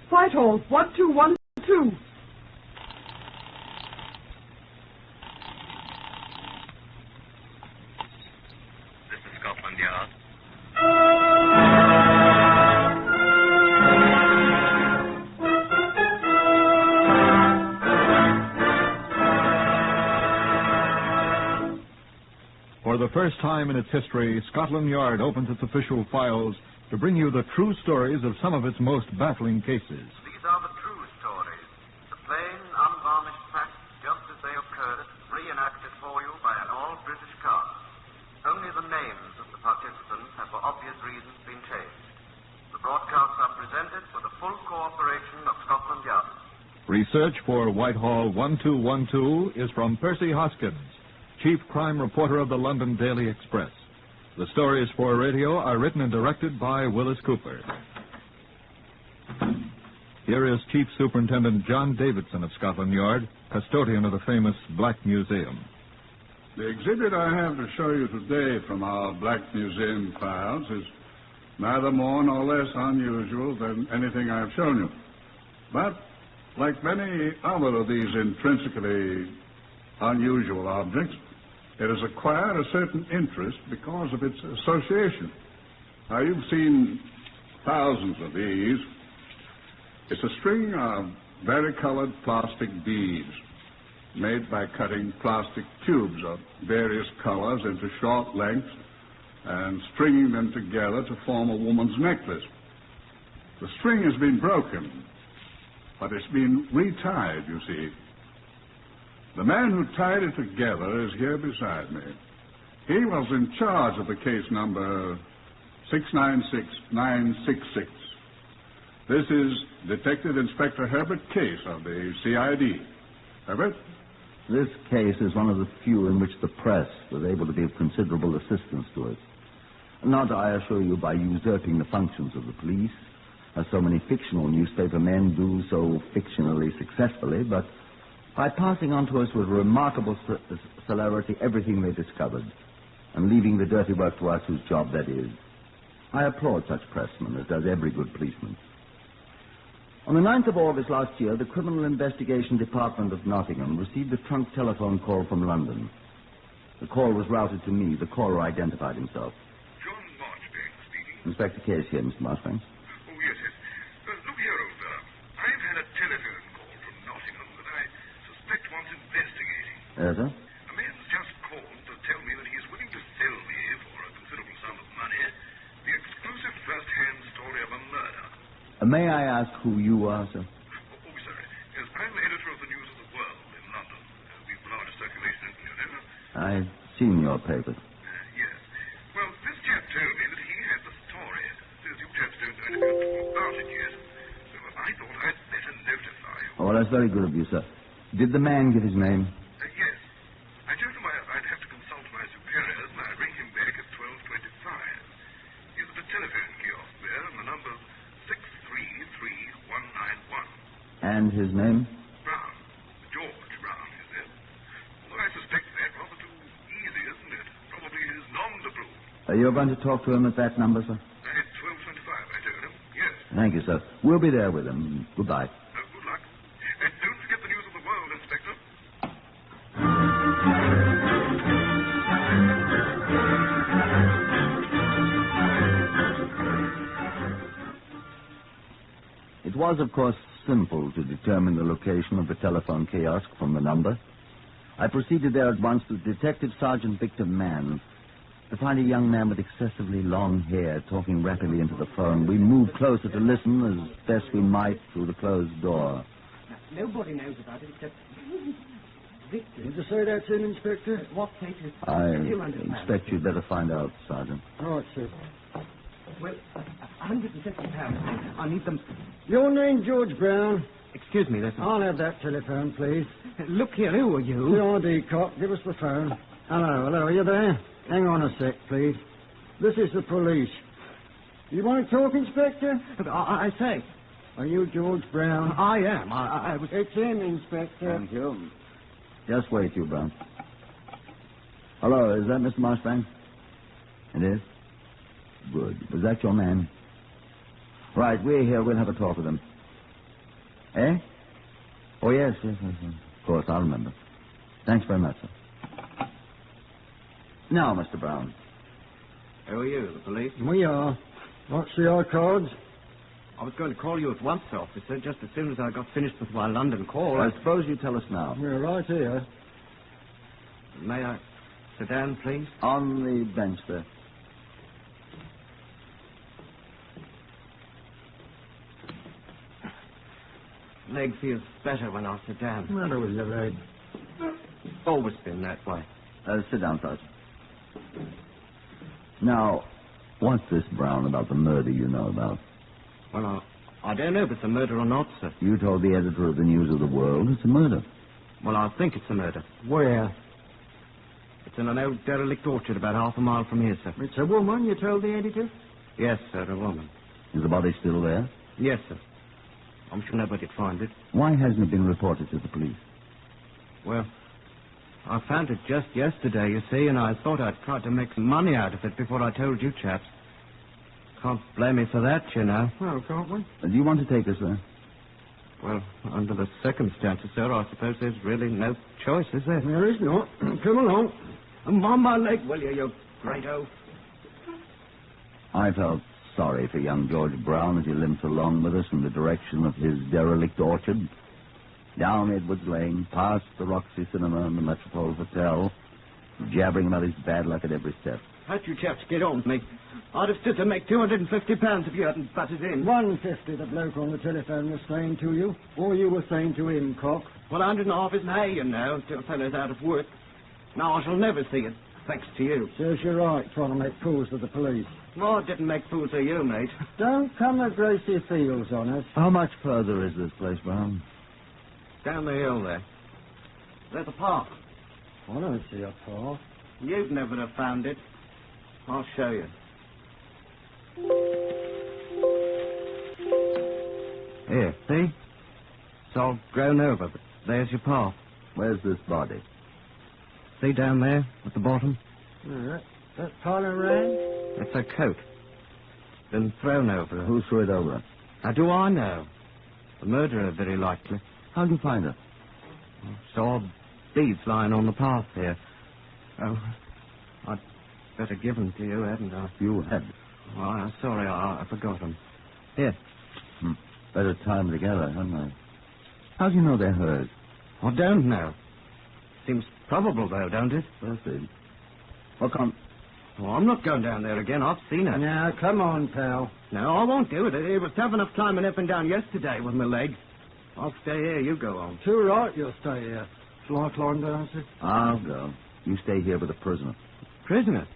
Whitehall, 1212. This is Scotland Yard. For the first time in its history, Scotland Yard opens its official files to bring you the true stories of some of its most baffling cases. These are the true stories, the plain, unvarnished facts, just as they occurred, reenacted for you by an all-British cast. Only the names of the participants have, for obvious reasons, been changed. The broadcasts are presented with the full cooperation of Scotland Yard. Research for Whitehall 1212 is from Percy Hoskins, Chief Crime Reporter of the London Daily Express. The stories for radio are written and directed by Willis Cooper. Here is Chief Superintendent John Davidson of Scotland Yard, custodian of the famous Black Museum. The exhibit I have to show you today from our Black Museum files is neither more nor less unusual than anything I've shown you. But, like many other of these intrinsically unusual objects, it has acquired a certain interest because of its association. Now, you've seen thousands of these. It's a string of varicolored plastic beads made by cutting plastic tubes of various colors into short lengths and stringing them together to form a woman's necklace. The string has been broken, but it's been retied, you see. The man who tied it together is here beside me. He was in charge of the case number 696966. This is Detective Inspector Herbert Case of the CID. Herbert? This case is one of the few in which the press was able to be of considerable assistance to us. Not, I assure you, by usurping the functions of the police, as so many fictional newspaper men do so fictionally successfully, but by passing on to us with remarkable celerity everything they discovered, and leaving the dirty work to us whose job that is. I applaud such pressmen, as does every good policeman. On the 9th of August last year, the Criminal Investigation Department of Nottingham received a trunk telephone call from London. The call was routed to me. The caller identified himself. John Marchbank speaking. Inspector Case here, Mr. Marchbank. Oh, yes, yes. Look here, old fellow. I've had a telephone call from Nottingham that I suspect wants investigating. Yes, sir? A man's just called to tell me that he's willing to sell me, for a considerable sum of money, the exclusive first-hand story of a murder. May I ask who you are, sir? Oh, sorry. Yes, I'm editor of the News of the World in London. We've the largest circulation, you know. I've seen your paper. Yes. Well, this chap told me that he had the story. Says you chaps don't know anything about it yet. So I thought I'd better notify you. Oh, that's very good of you, sir. Did the man give his name? Yes. I told him I'd have to consult my superiors, and I'd ring him back at 12:25. He's at a telephone kiosk there, and the number's 633191. And his name? Brown. George Brown, is it? Although I suspect that rather too easy, isn't it? Probably his nom de plume. You're going to talk to him at that number, sir? At 12:25, I told him. Yes. Thank you, sir. We'll be there with him. Goodbye. Good luck. And don't forget the News of the World, Inspector. It was, of course, simple to determine the location of the telephone kiosk from the number. I proceeded there at once with Detective Sergeant Victor Mann to find a young man with excessively long hair talking rapidly into the phone. We moved closer to listen as best we might through the closed door. Nobody knows about it except Victor. Did you say that to him, Inspector? What place is I you understand? expect you'd better find out, Sergeant. All right, sir. Well, £150. I need them. Your name, George Brown. Excuse me, listen. I'll have that telephone, please. Look here, who are you? The ID cop, give us the phone. Hello, are you there? Hang on a sec, please. This is the police. You want to talk, Inspector? I say. Are you George Brown? I am. I was... It's him, Inspector. Thank you. Just wait, you, Brown. Hello, is that Mr. Marchbank? It is? Good. Was that your man? Right, we're here. We'll have a talk with him. Eh? Oh, yes. Of course, I'll remember. Thanks very much, sir. Now, Mr. Brown. Who are you, the police? We are. What's your cards? I was going to call you at once, officer, just as soon as I got finished with my London call. I suppose you tell us now. We're right here. May I sit down, please? On the bench there. Leg feels better when I sit down. What's the matter with your leg? Always been that way. Sit down, Sergeant. Now, what's this, Brown, about the murder you know about? Well, I don't know if it's a murder or not, sir. You told the editor of the News of the World it's a murder. Well, I think it's a murder. Where? It's in an old derelict orchard about half a mile from here, sir. It's a woman, you told the editor? Yes, sir, a woman. Is the body still there? Yes, sir. I'm sure nobody'd find it. Why hasn't it been reported to the police? Well, I found it just yesterday, you see, and I thought I'd try to make some money out of it before I told you chaps. Can't blame me for that, you know. Well, can't we? Do you want to take us there? Well, under the circumstances, sir, I suppose there's really no choice, is there? There is not. Come along. And on my leg, will you great oaf? I felt sorry for young George Brown as he limped along with us in the direction of his derelict orchard. Down Edwards Lane, past the Roxy Cinema and the Metropole Hotel, jabbering about his bad luck at every step. How'd you chaps get on with me? I'd have stood to make £250 if you hadn't butted in. 150 the bloke on the telephone was saying to you, or you were saying to him, cock. Well, 150 isn't hay, you know, until a fellow's out of work. Now, I shall never see it, thanks to you. Says you're right, trying to make fools of the police. No, I didn't make fools of you, mate. Don't come at Gracie Fields on us. How much further is this place, Brown? Down the hill there. There's a path. I don't see a path. You'd never have found it. I'll show you. Here, see? It's all grown over, but there's your path. Where's this body? See down there at the bottom? That pile of rain? It's a coat. Been thrown over. Who threw it over? How do I know? The murderer, very likely. How'd you find her? Saw beads lying on the path here. Oh, I'd better give them to you, hadn't I? You had. Oh, I'm sorry, I forgot them. Here. Better tie them together, hadn't I? How do you know they're hers? I don't know. Seems probable, though, don't it? Proceed. Well, come. Oh, I'm not going down there again. I've seen her. Now, come on, pal. No, I won't do it. It was tough enough climbing up and down yesterday with my leg. I'll stay here. You go on. Too right, you'll stay here. Shall I climb down, sir? I'll go. You stay here with the prisoner. Prisoner?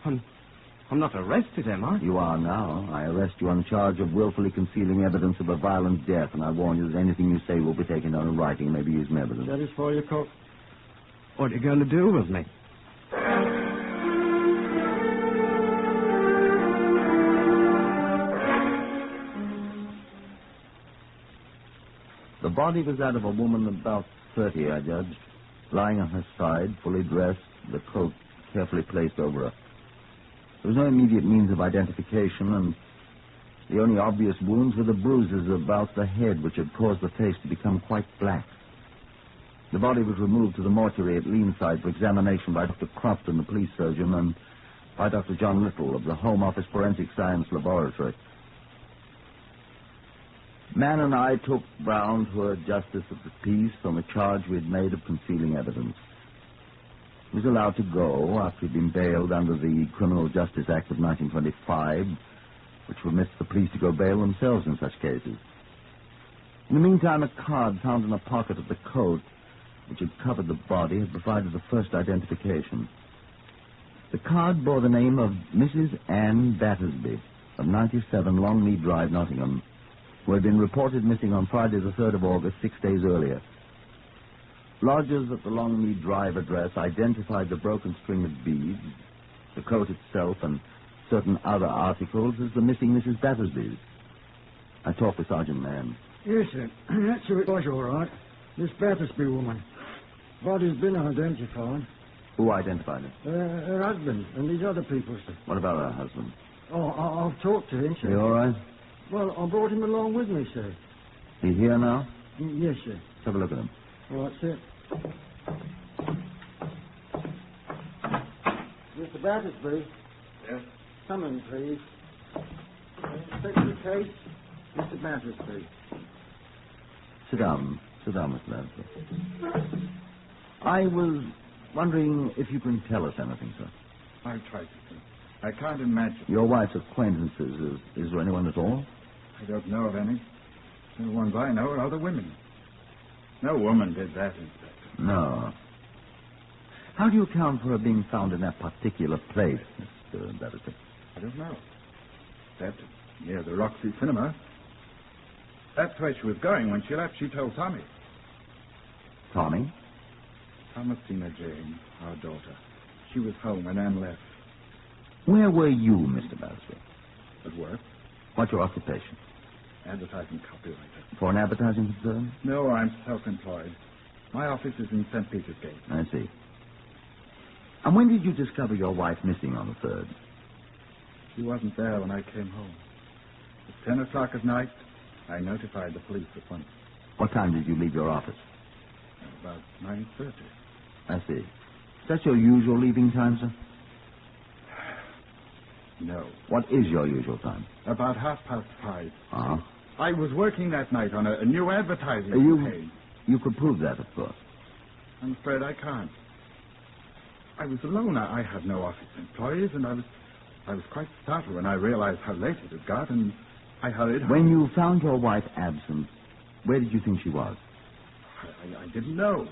I'm not arrested, am I? You are now. I arrest you on charge of willfully concealing evidence of a violent death, and I warn you that anything you say will be taken down in writing and may be used in evidence. That is for you, cook. What are you going to do with me? The body was that of a woman about 30, I judged, lying on her side, fully dressed, the coat carefully placed over her. There was no immediate means of identification, and the only obvious wounds were the bruises about the head, which had caused the face to become quite black. The body was removed to the mortuary at Leanside for examination by Dr. Crofton, the police surgeon, and by Dr. John Little of the Home Office Forensic Science Laboratory. Mann and I took Brown to a justice of the peace on the charge we had made of concealing evidence. He was allowed to go after he'd been bailed under the Criminal Justice Act of 1925, which permits the police to go bail themselves in such cases. In the meantime, a card found in a pocket of the coat, which had covered the body, had provided the first identification. The card bore the name of Mrs. Anne Battersby of 97 Longmead Drive, Nottingham, who had been reported missing on Friday the 3rd of August, 6 days earlier. Lodgers at the Longmead Drive address identified the broken string of beads, the coat itself, and certain other articles as the missing Mrs. Battersby's. I talked to Sergeant Mann. Yes, sir. That's who it was, all right. This Battersby woman. Body's been identified. Who identified her? Her husband and these other people, sir. What about her husband? Oh, I've talked to him, sir. Are you all right? Well, I brought him along with me, sir. He here now? Yes, sir. Let's have a look at him. All right, sir. Mr. Battersby. Yes? Come in, please. Inspector Case, Mr. Battersby. Sit down. Sit down, Mr. Battersby. I was wondering if you can tell us anything, sir. I'll try to, sir. I can't imagine. Your wife's acquaintances, is there anyone at all? I don't know of any. The ones I know are other women. No woman did that, Inspector. No. How do you account for her being found in that particular place, Mr. Battersby? I don't know. Except near the Roxy Cinema. That's where she was going when she left. She told Tommy. Tommy? Thomasina Jane, our daughter. She was home when Anne left. Where were you, Mr. Battersby? At work. What's your occupation? Advertising copywriter. For an advertising concern? No, I'm self-employed. My office is in St. Peter's Gate. I see. And when did you discover your wife missing on the 3rd? She wasn't there when I came home. At 10 o'clock at night, I notified the police at once. What time did you leave your office? About 9:30. I see. Is that your usual leaving time, sir? No. What is your usual time? About 5:30. Uh-huh. I was working that night on a new advertising campaign. You could prove that, of course. I'm afraid I can't. I was alone. I had no office employees, and I was quite startled when I realized how late it had got, and I hurried home. When you found your wife absent, where did you think she was? I didn't know.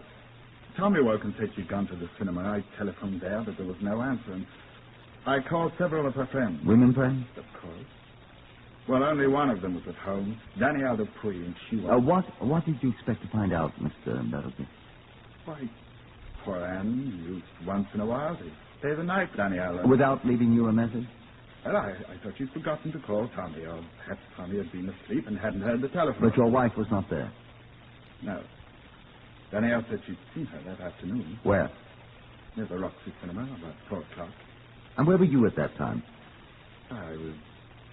Tommy woke and said she'd gone to the cinema. I telephoned there, but there was no answer, and I called several of her friends. Women friends? Of course. Well, only one of them was at home, Danielle Dupree, and she was... What did you expect to find out, Mr. Battersby? Why, poor Anne used once in a while to stay the night, Danielle. Without leaving you a message? Well, I thought she'd forgotten to call Tommy, or perhaps Tommy had been asleep and hadn't heard the telephone. But your wife was not there? No. Danielle said she'd seen her that afternoon. Where? Near the Roxy Cinema, about 4 o'clock. And where were you at that time? I was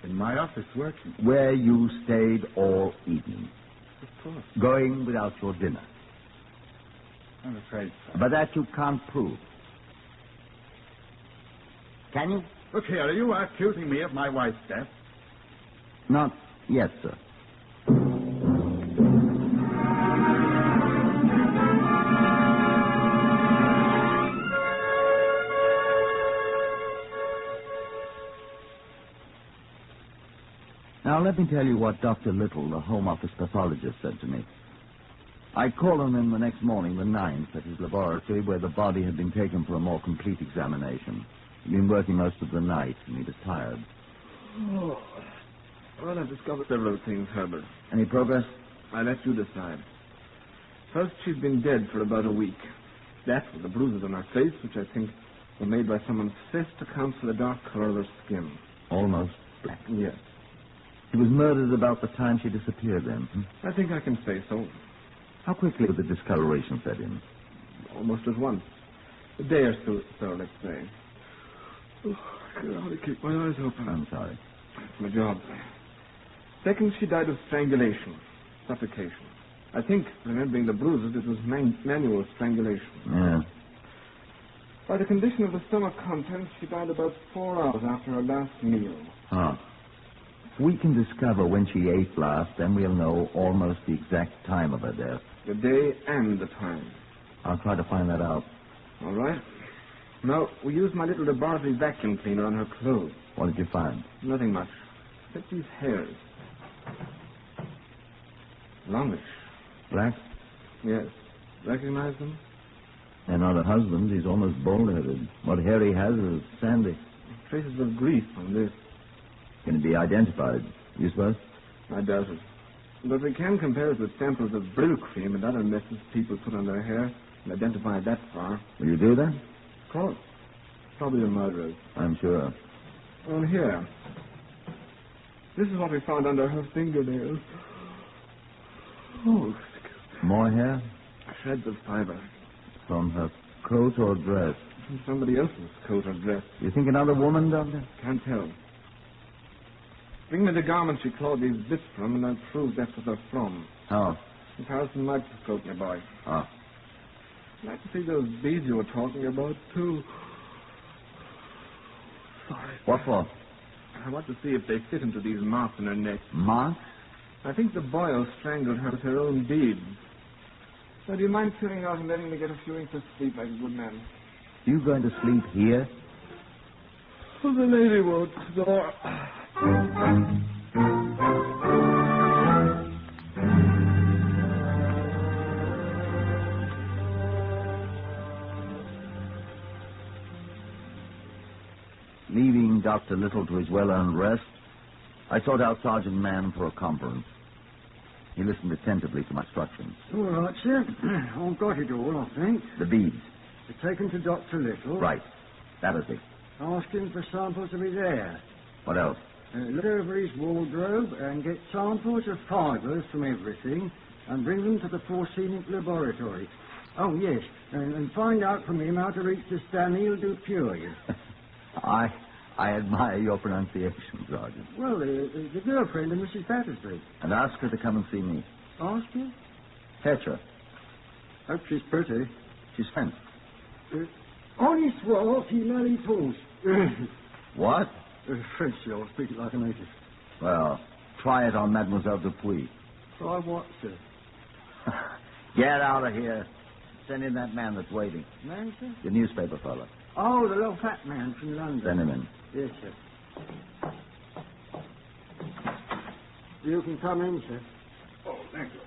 in my office working. Where you stayed all evening? Of course. Going without your dinner? I'm afraid so. But that you can't prove. Can you? Look here, are you accusing me of my wife's death? Not yet, sir. Now, let me tell you what Dr. Little, the Home Office pathologist, said to me. I called on him the next morning, the 9th, at his laboratory, where the body had been taken for a more complete examination. He'd been working most of the night, and he was tired. Oh. Well, I've discovered several things, Herbert. Any progress? I let you decide. First, she's been dead for about a week. That, with the bruises on her face, which I think were made by someone's fist, accounts for the dark color of her skin. Almost black. Yes. She was murdered about the time she disappeared then. I think I can say so. How quickly did the discoloration set in? Almost at once. A day or so, let's say. Oh, I can hardly keep my eyes open. I'm sorry. It's my job. Second, she died of strangulation, suffocation. I think, remembering the bruises, it was manual strangulation. Yeah. By the condition of the stomach contents, she died about 4 hours after her last meal. Ah. If we can discover when she ate last, then we'll know almost the exact time of her death. The day and the time. I'll try to find that out. All right. Now, we used my little laboratory vacuum cleaner on her clothes. What did you find? Nothing much. Except these hairs. Longish. Black? Yes. Recognize them? And on her husband, he's almost bald-headed. What hair he has is sandy. Traces of grease on this. Can it be identified, you suppose? I doubt it. But we can compare it with samples of brill cream and other messes people put on their hair and identify it that far. Will you do that? Of course. Probably the murderers. I'm sure. On here. This is what we found under her fingernails. Oh, excuse me. More hair? Shreds of fiber. From her coat or dress? From somebody else's coat or dress. You think another woman, Doctor? Can't tell. Bring me the garment she clawed these bits from, and I'll prove that's what they're from. Oh. This house and microscope, my boy. Oh. I'd like to see those beads you were talking about, too. Sorry. What for? I want to see if they fit into these marks in her neck. Marks? I think the boil strangled her with her own beads. So do you mind clearing out and letting me get a few winks of sleep like a good man? You going to sleep here? Oh, the lady won't. Door. Leaving Dr. Little to his well-earned rest, I sought out Sergeant Mann for a conference. He listened attentively to my instructions. All right, sir. I've got it all, I think. The beads. They're taken to Dr. Little. Right. That is it. Ask him for samples of his hair. What else? Look over his wardrobe and get samples of fibres from everything and bring them to the Forcenic laboratory. Oh, yes, and find out from him how to reach the Stanil du Puy. I admire your pronunciation, Sergeant. Well, the girlfriend of Mrs. Battersby. And ask her to come and see me. Ask her? Fetch her. Hope she's pretty. She's French. Honest Wolf, he lally pulls. What? French, I'll speak it like a native. Well, try it on Mademoiselle Dupuy. Try what, sir? Get out of here. Send in that man that's waiting. Man, sir? The newspaper fellow. Oh, the little fat man from London. Send him in. Yes, sir. You can come in, sir. Oh, thank you.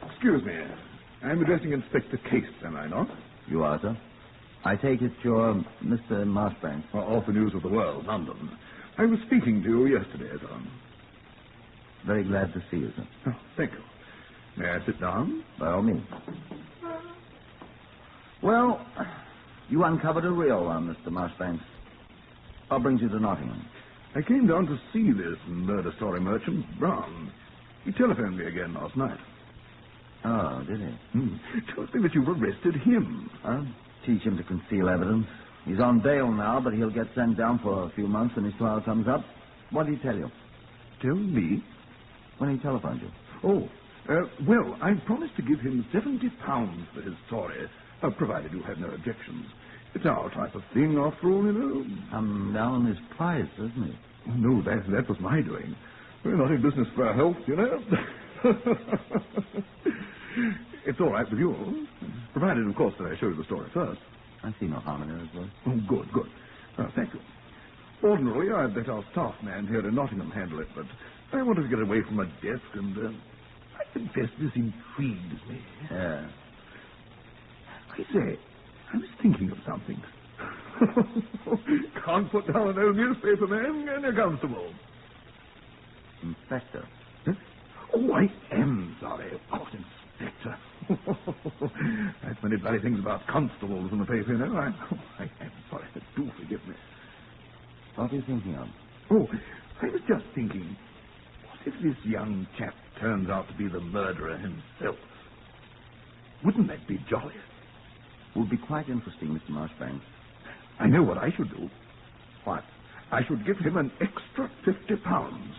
Excuse me. I'm addressing Inspector Case, am I not? You are, sir. I take it you're Mr. Marshbank. Off the News of the World, London. I was speaking to you yesterday, sir. Very glad to see you, sir. Oh, thank you. May I sit down? By all means. Well, you uncovered a real one, Mr. Marshbanks. What brings you to Nottingham? I came down to see this murder story merchant, Brown. He telephoned me again last night. Oh, did he? Told me that you've arrested him. Well, teach him to conceal evidence. He's on bail now, but he'll get sent down for a few months when his trial comes up. What did he tell you? Tell me? When he telephoned you. Oh, well, I promised to give him £70 for his story, provided you had no objections. It's our type of thing, after all, you know. I'm down his price, isn't he? Oh, no, that was my doing. We're not in business for our health, you know. It's all right with you, provided, of course, that I show you the story first. I see no harm in it, as well. Oh, good. Thank you. Ordinarily, I'd let our staff man here in Nottingham handle it, but I wanted to get away from my desk, and I confess this intrigues me. Yeah. I say, I was thinking of something. Can't put down an old newspaper man, can you, Constable? Inspector. Huh? Oh, I am sorry. Of course, Inspector. That's many bloody things about constables in the paper, you know. I am sorry. Do forgive me. What are you thinking of? Oh, I was just thinking, what if this young chap turns out to be the murderer himself? Wouldn't that be jolly? Would be quite interesting, Mr. Marshbanks. I know what I should do. What? I should give him an extra £50.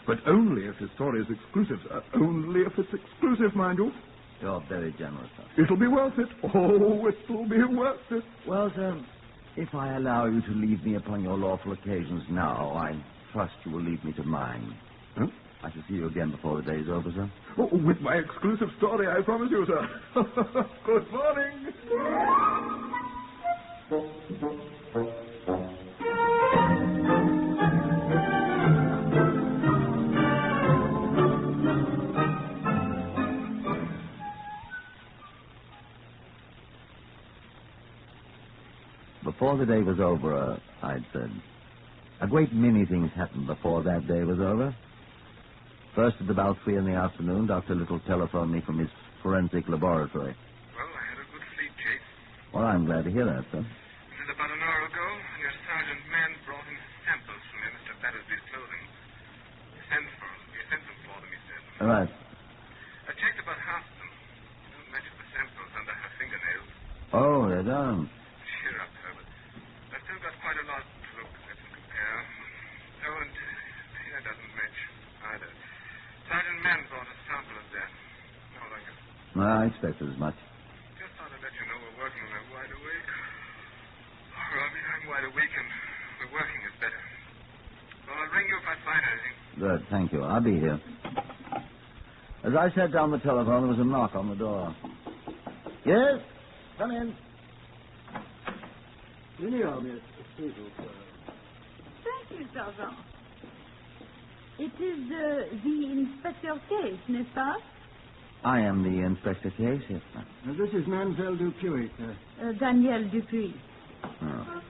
But only if his story is exclusive, sir. Only if it's exclusive, mind you. You're very generous, sir. It'll be worth it. Oh, it'll be worth it. Well, sir, if I allow you to leave me upon your lawful occasions now, I trust you will leave me to mine. Huh? I shall see you again before the day's over, sir. Oh, with my exclusive story, I promise you, sir. Good morning. Before the day was over, I'd said, a great many things happened before that day was over. First, at about 3 in the afternoon, Dr. Little telephoned me from his forensic laboratory. Well, I had a good sleep, Chase. Well, I'm glad to hear that, sir. This is about an hour ago, and your Sergeant Mann brought in samples from your Mr. Battersby's clothing. He sent them for them, he said. All right. I checked about half of them. They don't match the samples under her fingernails. Oh, they don't. Cheer up, Herbert. I've still got quite a lot to look at and compare. That doesn't match either. Sergeant Mann brought a sample of that. No, thank you. Well, I expected as much. Just thought I'd let you know we're working and I'm wide awake. I'm wide awake and we're working is better. So I'll ring you if I find anything. Good, thank you. I'll be here. As I sat down the telephone, there was a knock on the door. Yes? Come in. Thank you, Sergeant. It is the inspector's case, n'est-ce pas? I am the Inspector Case, yes, sir. This is Mademoiselle Dupuy, sir. Danielle Dupuy. Oh.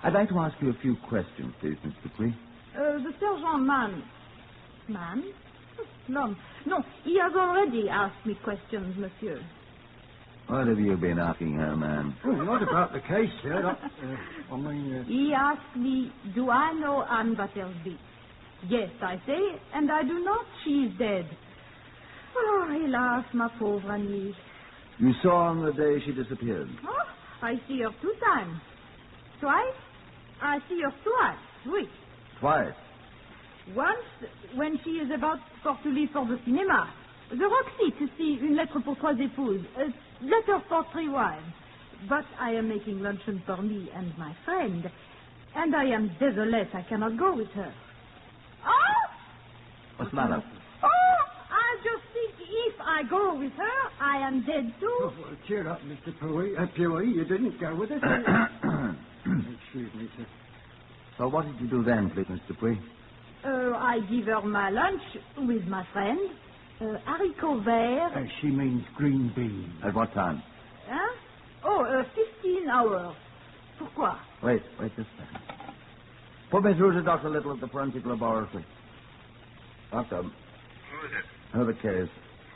I'd like to ask you a few questions, please, Miss Dupuy. The Sergeant Man? No, he has already asked me questions, monsieur. What have you been asking her, man? Oh, not about the case, sir. He asked me, do I know Anne Battersby? Yes, I say, and I do not. She is dead. Oh, hélas, ma pauvre Annie. You saw her on the day she disappeared? Oh, I see her 2 times. Twice? I see her twice, oui. Twice? Once, when she is about to leave for the cinema. The Roxy to see Une lettre pour 3 épouses. A letter for 3 wives. But I am making luncheon for me and my friend. And I am désolate I cannot go with her. Oh! What's the matter? Oh! I just think if I go with her, I am dead too. Oh, well, cheer up, Mr. Puey. You didn't go with us. Excuse me, sir. So what did you do then, please, Mr. Dupuy? I give her my lunch with my friend. Haricots verts. She means green beans. At what time? Hein? Oh, 15 hours. Pourquoi? Wait just a second. Put me through to Dr. Little at the forensic laboratory. Doctor. Who is it? Herbert Case.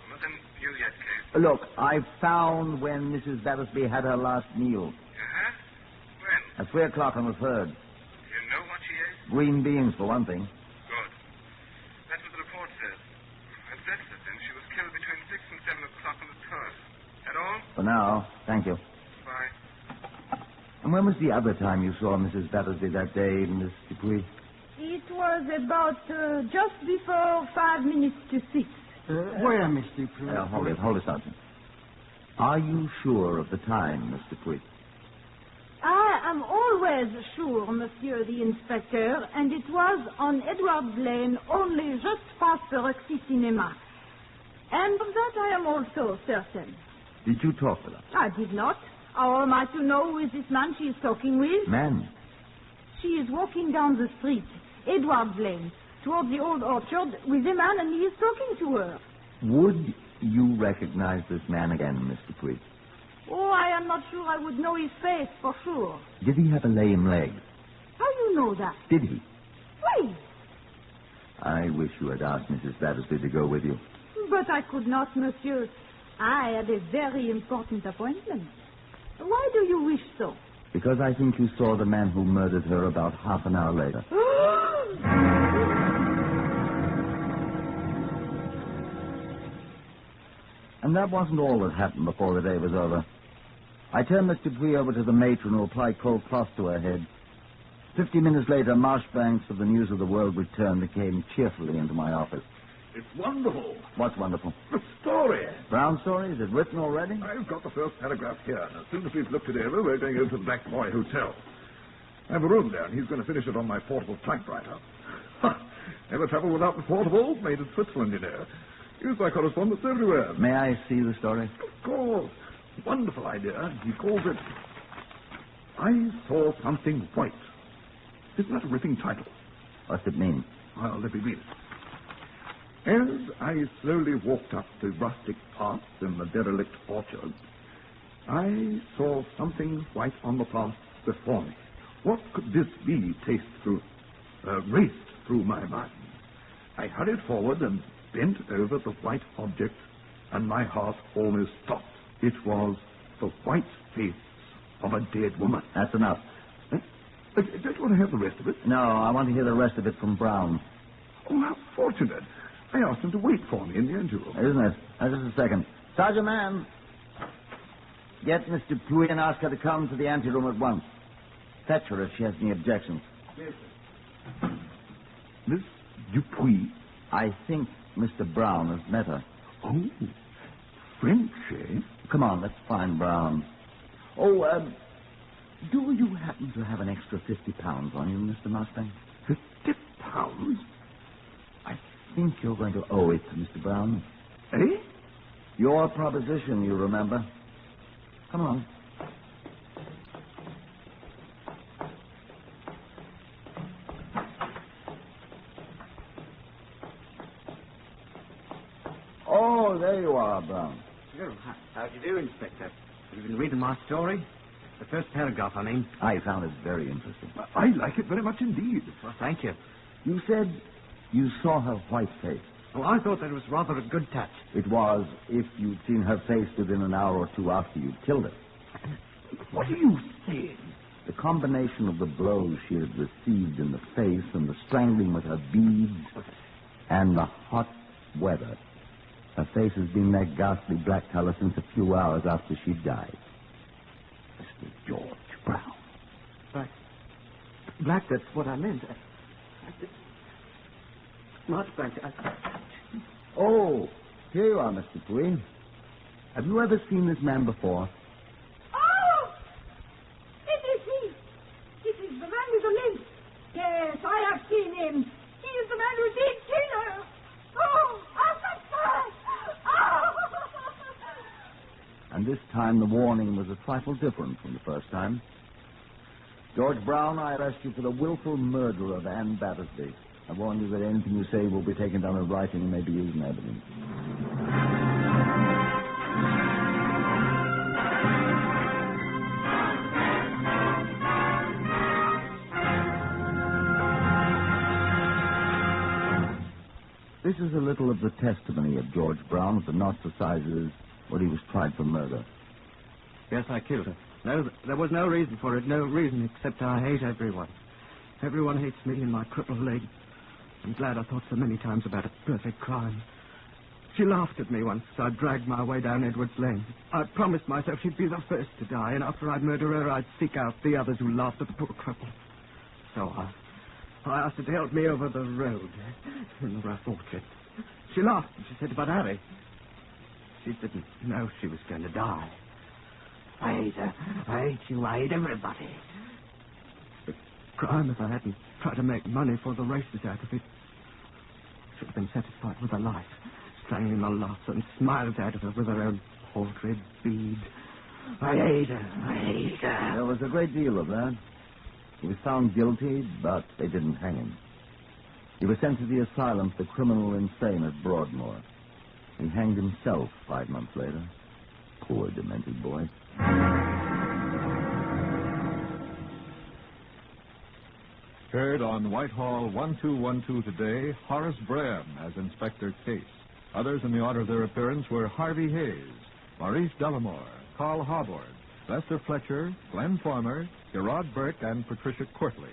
Nothing new yet, Case. Look, I found when Mrs. Battersby had her last meal. Uh-huh. When? At 3 o'clock on the 3rd. You know what she ate? Green beans, for one thing. Good. That's what the report says. At Chesterton, she was killed between 6 and 7 o'clock on the 3rd. That all? For now, thank you. Bye. And when was the other time you saw Mrs. Battersby that day, Miss Dupuy? It was about just before 5 minutes to 6. Where, Miss Dupuy? Hold it, Sergeant. Are you sure of the time, Miss Dupuy? I am always sure, Monsieur the Inspector, and it was on Edward's Lane, only just past the Roxy Cinema. And of that I am also certain. Did you talk with her? I did not. How am I to know who is this man she is talking with? Man? She is walking down the street, Edward's Lane, toward the old orchard, with a man, and he is talking to her. Would you recognize this man again, Miss Dupuy? Oh, I am not sure I would know his face for sure. Did he have a lame leg? How you know that? Did he? Why? I wish you had asked Mrs. Battersby to go with you. But I could not, monsieur. I had a very important appointment. Why do you wish so? Because I think you saw the man who murdered her about half an hour later. And that wasn't all that happened before the day was over. I turned Miss Dupuy over to the matron who applied cold cloth to her head. 50 minutes later, Marshbanks of the News of the World returned and came cheerfully into my office. It's wonderful. What's wonderful? The story. Brown story? Is it written already? I've got the first paragraph here, and as soon as we've looked it over, we're going over to the Black Boy Hotel. I have a room there, and he's going to finish it on my portable typewriter. Never travel without the portable, made in Switzerland, you know. Used by correspondents everywhere. May I see the story? Of course. Wonderful idea. He calls it I Saw Something White. Isn't that a ripping title? What's it mean? Well, let me read it. As I slowly walked up the rustic paths in the derelict orchard, I saw something white on the path before me. What could this be? Raced through my mind. I hurried forward and bent over the white object, and my heart almost stopped. It was the white face of a dead woman. That's enough. Don't you want to have the rest of it? No, I want to hear the rest of it from Brown. Oh, how fortunate. I asked him to wait for me in the anteroom. Isn't it? Just a second. Sergeant Mann, get Miss Dupuy and ask her to come to the anteroom at once. Fetch her if she has any objections. Yes, sir. This Dupuis. I think Mr. Brown has met her. Oh, French, eh? Come on, let's find Brown. Oh, do you happen to have an extra £50 on you, Mr. Mustang? £50? I think you're going to owe it to Mr. Brown. Eh? Your proposition, you remember. Come on. Oh, there you are, Brown. Oh, how do you do, Inspector? Have you been reading my story? The first paragraph, I mean. I found it very interesting. I like it very much indeed. Well, thank you. You said you saw her white face. Well, I thought that was rather a good touch. It was if you'd seen her face within an hour or two after you'd killed her. What are you saying? The combination of the blows she had received in the face and the strangling with her beads and the hot weather. Her face has been that ghastly black color since a few hours after she died. Mr. George Brown. Black, that's what I meant. Not Black. Oh, here you are, Mr. Dupuis. Have you ever seen this man before? Oh! It is he! It is the man with the limp. Yes, I have seen him. He is the man who did kill her. Oh, assassin! Oh! And this time the warning was a trifle different from the first time. George Brown, I arrest you for the willful murder of Anne Battersby. I warn you that anything you say will be taken down in writing and may be used in evidence. This is a little of the testimony of George Brown, but not the sizes when he was tried for murder. Yes, I killed her. No, there was no reason for it. No reason except I hate everyone. Everyone hates me and my crippled leg. I'm glad I thought so many times about a perfect crime. She laughed at me once. I dragged my way down Edwards Lane. I promised myself she'd be the first to die, and after I'd murder her, I'd seek out the others who laughed at the poor cripple. So I asked her to help me over the road in the rough orchard. She laughed and she said about Harry. She didn't know she was going to die. I hate her. I hate you. I hate everybody. It's a crime if I hadn't tried to make money for the races out of it. Should have been satisfied with her life, strangling the lots and smiled out of her with her own paltry bead. I hate her. I hate her. There was a great deal of that. He was found guilty, but they didn't hang him. He was sent to the asylum for the criminal insane at Broadmoor. He hanged himself 5 months later. Poor demented boy. Heard on Whitehall 1212 today, Horace Braham as Inspector Case. Others in the order of their appearance were Harvey Hayes, Maurice Delamore, Carl Harbord, Lester Fletcher, Glenn Former, Gerard Burke, and Patricia Courtley.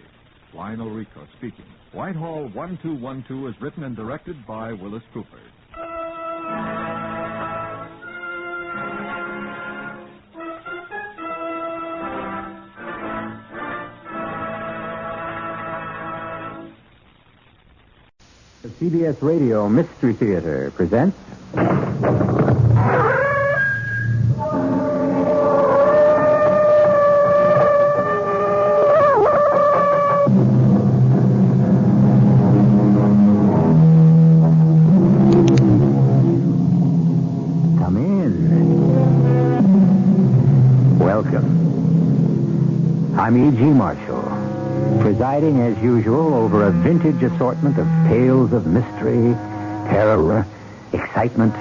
Lionel Rico speaking. Whitehall 1212 is written and directed by Willis Cooper. The CBS Radio Mystery Theater presents... Come in. Welcome. I'm E.G. Marshall, presiding as usual over a vintage assortment of tales of mystery, terror, excitement,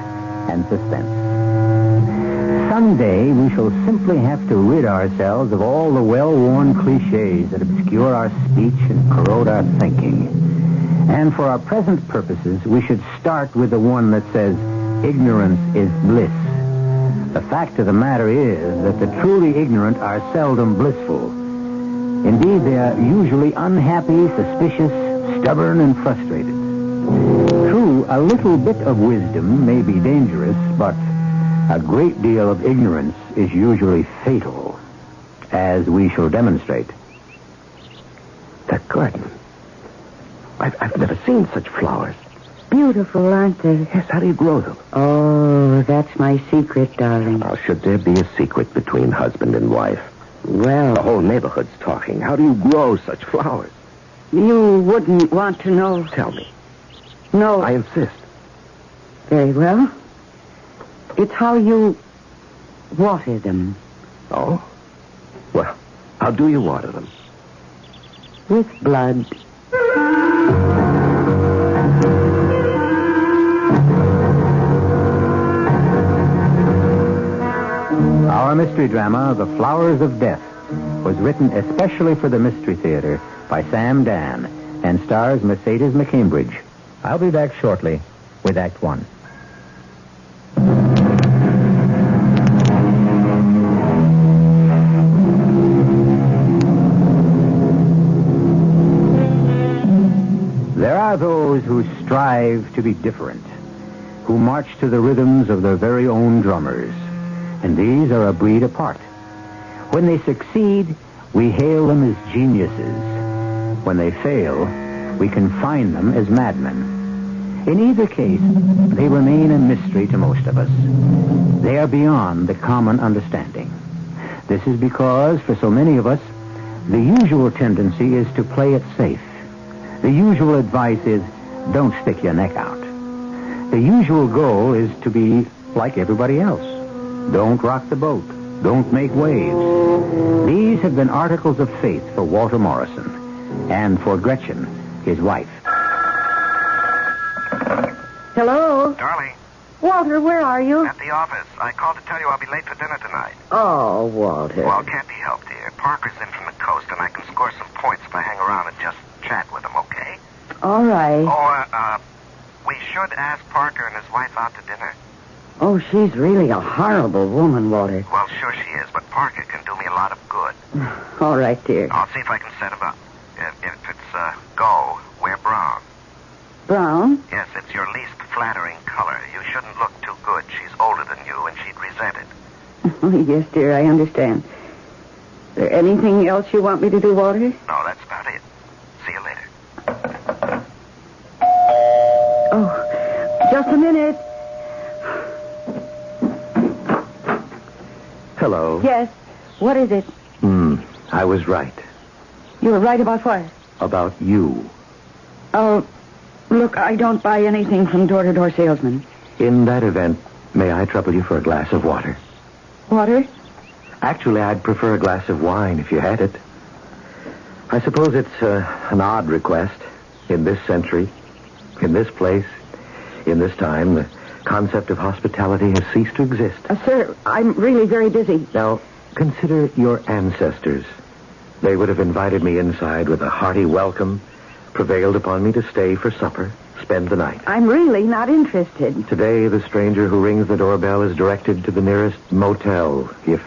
and suspense. Someday we shall simply have to rid ourselves of all the well-worn cliches that obscure our speech and corrode our thinking. And for our present purposes, we should start with the one that says, ignorance is bliss. The fact of the matter is that the truly ignorant are seldom blissful. Indeed, they are usually unhappy, suspicious, stubborn, and frustrated. True, a little bit of wisdom may be dangerous, but a great deal of ignorance is usually fatal, as we shall demonstrate. The garden. I've never seen such flowers. Beautiful, aren't they? Yes, how do you grow them? Oh, that's my secret, darling. How should there be a secret between husband and wife? Well... The whole neighborhood's talking. How do you grow such flowers? You wouldn't want to know. Tell me. No. I insist. Very well. It's how you water them. Oh? Well, how do you water them? With blood. Our mystery drama, The Flowers of Death, was written especially for the Mystery Theater by Sam Dan and stars Mercedes McCambridge. I'll be back shortly with Act One. There are those who strive to be different, who march to the rhythms of their very own drummers. And these are a breed apart. When they succeed, we hail them as geniuses. When they fail, we confine them as madmen. In either case, they remain a mystery to most of us. They are beyond the common understanding. This is because, for so many of us, the usual tendency is to play it safe. The usual advice is, don't stick your neck out. The usual goal is to be like everybody else. Don't rock the boat. Don't make waves. These have been articles of faith for Walter Morrison and for Gretchen, his wife. Hello? Darling, Walter, where are you? at the office. I called to tell you I'll be late for dinner tonight. Oh, Walter. Well, it can't be helped, dear. Parker's in from the coast, and I can score some points if I hang around and just chat with him, okay? All right. Oh, we should ask Parker and his wife out to dinner. Oh, she's really a horrible woman, Walter. Well, sure she is, but Parker can do me a lot of good. All right, dear. I'll see if I can set him up. If it's go, wear brown. Brown? Yes, it's your least flattering color. You shouldn't look too good. She's older than you, and she'd resent it. Yes, dear, I understand. Is there anything else you want me to do, Walter? No, that's about it. See you later. Oh, just a minute. Hello. Yes. What is it? I was right. You were right about what? About you. Oh, look, I don't buy anything from door-to-door salesmen. In that event, may I trouble you for a glass of water? Water? Actually, I'd prefer a glass of wine if you had it. I suppose it's an odd request. In this century, in this place, in this time, the concept of hospitality has ceased to exist. Sir, I'm really very busy. Now, consider your ancestors. They would have invited me inside with a hearty welcome, prevailed upon me to stay for supper, spend the night. I'm really not interested. Today, the stranger who rings the doorbell is directed to the nearest motel, if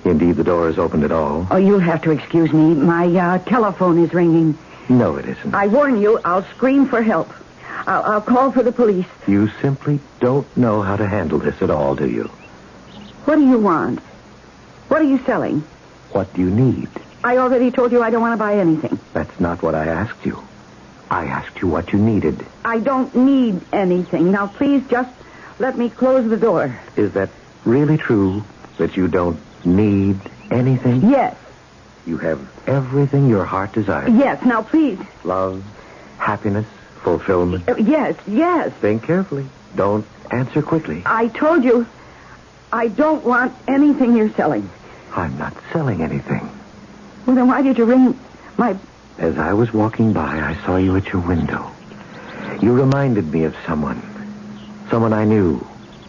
indeed the door is opened at all. Oh, you'll have to excuse me. My telephone is ringing. No, it isn't. I warn you, I'll scream for help. I'll call for the police. You simply don't know how to handle this at all, do you? What do you want? What are you selling? What do you need? I already told you I don't want to buy anything. That's not what I asked you. I asked you what you needed. I don't need anything. Now, please just let me close the door. Is that really true, that you don't need anything? Yes. You have everything your heart desires. Yes, now please. Love, happiness, fulfillment. Yes. Think carefully. Don't answer quickly. I told you I don't want anything you're selling. I'm not selling anything. Well, then why did you ring my... As I was walking by, I saw you at your window. You reminded me of someone I knew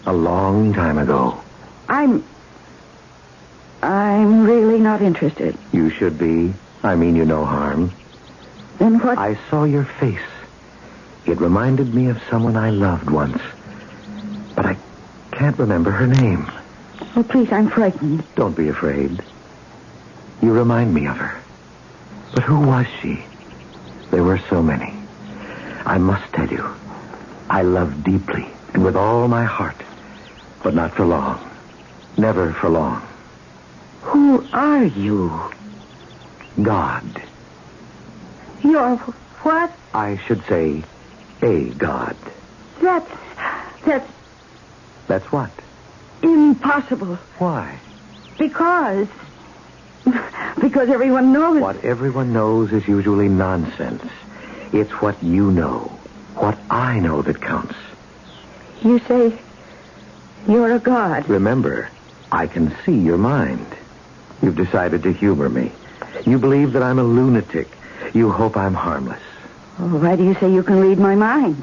a long time ago. I'm really not interested. You should be. I mean you no harm. Then what? I saw your face. It reminded me of someone I loved once. But I can't remember her name. Oh, please, I'm frightened. Don't be afraid. You remind me of her. But who was she? There were so many. I must tell you, I loved deeply and with all my heart, but not for long. Never for long. Who are you? God. You're what? I should say a god. That's That's what? impossible. Why? Because everyone knows. What everyone knows is usually nonsense. It's what you know, what I know that counts. You say you're a god. Remember, I can see your mind. You've decided to humor me. You believe that I'm a lunatic. You hope I'm harmless. Oh, why do you say you can read my mind?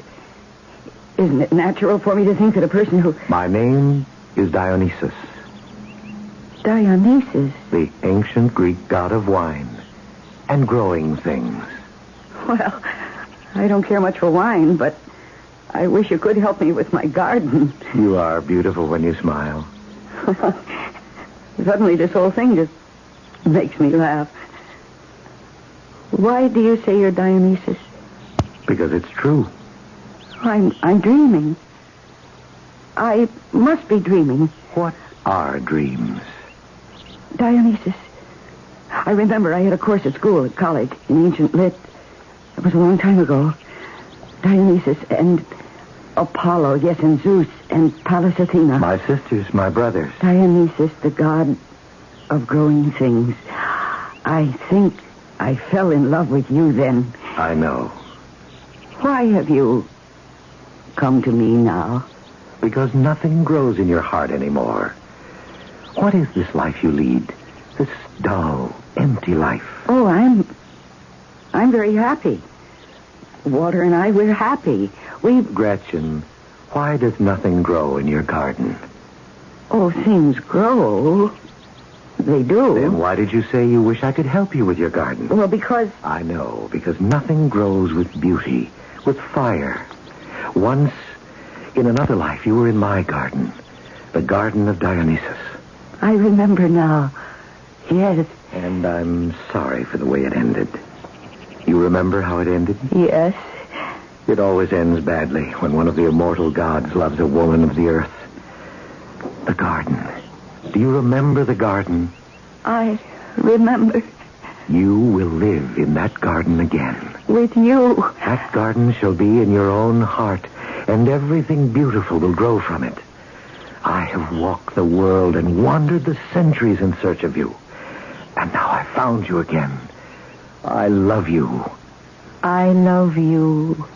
Isn't it natural for me to think that a person who... My name is Dionysus, Dionysus? the ancient Greek god of wine and growing things. Well, I don't care much for wine, but I wish you could help me with my garden. You are beautiful when you smile. Suddenly this whole thing just makes me laugh. Why do you say you're Dionysus? Because it's true. I'm dreaming. I must be dreaming. What are dreams? Dionysus. I remember I had a course at school, at college, in ancient lit. It was a long time ago. Dionysus and Apollo, yes, and Zeus and Pallas Athena. My sisters, my brothers. Dionysus, the god of growing things. I think I fell in love with you then. I know. Why have you come to me now? Because nothing grows in your heart anymore. What is this life you lead? This dull, empty life. Oh, I'm very happy. Walter and I, we're happy. Gretchen, why does nothing grow in your garden? Oh, things grow. They do. Then why did you say you wish I could help you with your garden? Well, because... I know, because nothing grows with beauty, with fire. Once, in another life, you were in my garden, the garden of Dionysus. I remember now. Yes. And I'm sorry for the way it ended. You remember how it ended? Yes. It always ends badly when one of the immortal gods loves a woman of the earth. The garden. Do you remember the garden? I remember. You will live in that garden again. With you. That garden shall be in your own heart, and everything beautiful will grow from it. I have walked the world and wandered the centuries in search of you. And now I've found you again. I love you. I love you.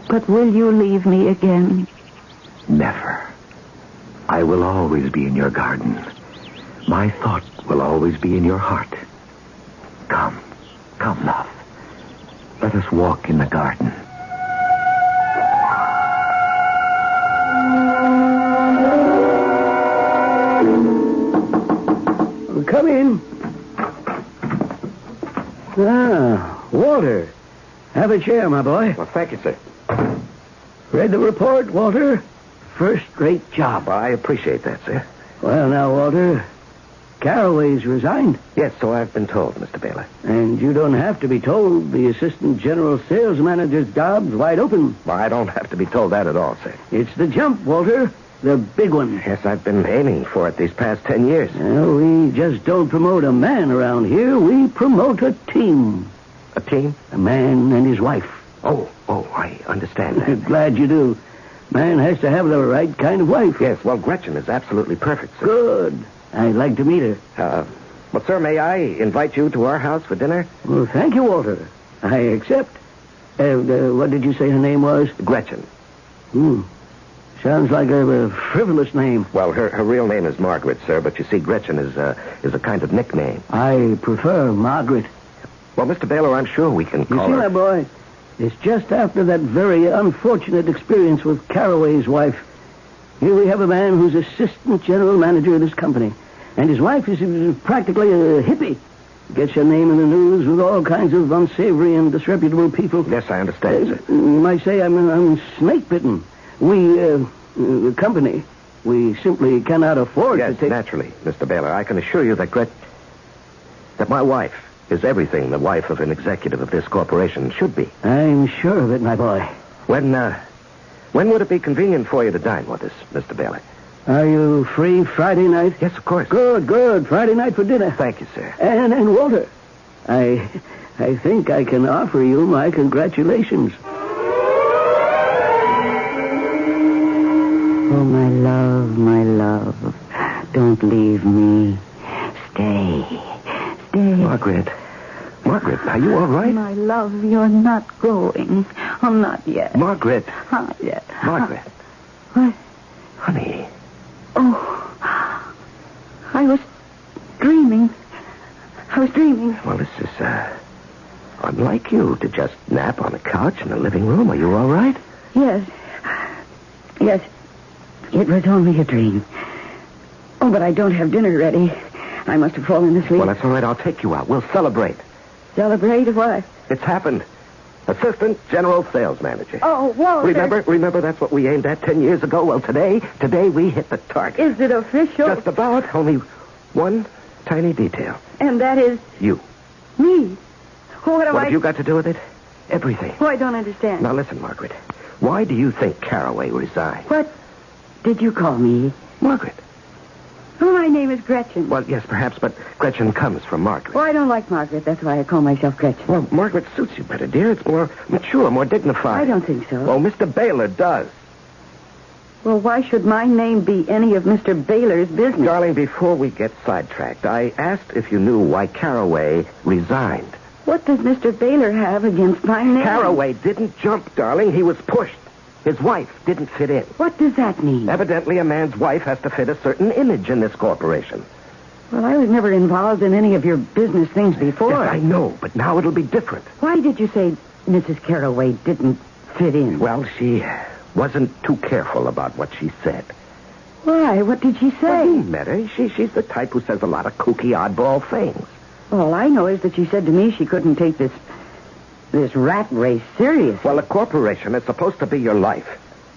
But will you leave me again? Never. I will always be in your garden. My thought will always be in your heart. Come, love. Let us walk in the garden. Come in. Walter. Have a chair, my boy. Well, thank you, sir. Read the report, Walter? First-rate job. Well, I appreciate that, sir. Well, now, Walter, Carraway's resigned. Yes, so I've been told, Mr. Baylor. And you don't have to be told. The assistant general sales manager's job's wide open. Well, I don't have to be told that at all, sir. It's the jump, Walter. The big one. Yes, I've been aiming for it these past 10 years. Well, we just don't promote a man around here. We promote a team. A team? A man and his wife. Oh, I understand that. Glad you do. Man has to have the right kind of wife. Yes, well, Gretchen is absolutely perfect, sir. Good. I'd like to meet her. Well, sir, may I invite you to our house for dinner? Well, thank you, Walter. I accept. What did you say her name was? Gretchen. Sounds like a frivolous name. Well, her real name is Margaret, sir, but you see, Gretchen is a kind of nickname. I prefer Margaret. Well, Mr. Baylor, I'm sure we can call her... You see, her... my boy, it's just after that very unfortunate experience with Carraway's wife. Here we have a man who's assistant general manager of this company. And his wife is practically a hippie. Gets her name in the news with all kinds of unsavory and disreputable people. Yes, I understand, sir. You might say I'm snake-bitten. We, the company, we simply cannot afford to take... Yes, naturally, Mr. Baylor. I can assure you that that my wife is everything the wife of an executive of this corporation should be. I'm sure of it, my boy. When would it be convenient for you to dine with us, Mr. Baylor? Are you free Friday night? Yes, of course. Good. Friday night for dinner. Thank you, sir. And Walter, I I think I can offer you my congratulations. Oh, my love, don't leave me. Stay. Margaret, are you all right? My love, you're not going. Oh, not yet. Margaret. Not yet. Margaret. What? Honey. Oh, I was dreaming. Well, this is, unlike you to just nap on a couch in the living room. Are you all right? Yes. It was only a dream. Oh, but I don't have dinner ready. I must have fallen asleep. Well, that's all right. I'll take you out. We'll celebrate. Celebrate what? It's happened. Assistant General Sales Manager. Oh, Walter. Remember that's what we aimed at 10 years ago? Well, today we hit the target. Is it official? Just about. Only one tiny detail. And that is? You. Me? What have you got to do with it? Everything. Oh, I don't understand. Now, listen, Margaret. Why do you think Caraway resigned? What did you call me? Margaret. Oh, my name is Gretchen. Well, yes, perhaps, but Gretchen comes from Margaret. Oh, I don't like Margaret. That's why I call myself Gretchen. Well, Margaret suits you better, dear. It's more mature, more dignified. I don't think so. Well, Mr. Baylor does. Well, why should my name be any of Mr. Baylor's business? Darling, before we get sidetracked, I asked if you knew why Caraway resigned. What does Mr. Baylor have against my name? Caraway didn't jump, darling. He was pushed. His wife didn't fit in. What does that mean? Evidently, a man's wife has to fit a certain image in this corporation. Well, I was never involved in any of your business things before. Yes, I know, but now it'll be different. Why did you say Mrs. Caraway didn't fit in? Well, she wasn't too careful about what she said. Why? What did she say? Well, you met her. She's the type who says a lot of kooky, oddball things. All I know is that she said to me she couldn't take this rat race seriously. Well, a corporation is supposed to be your life.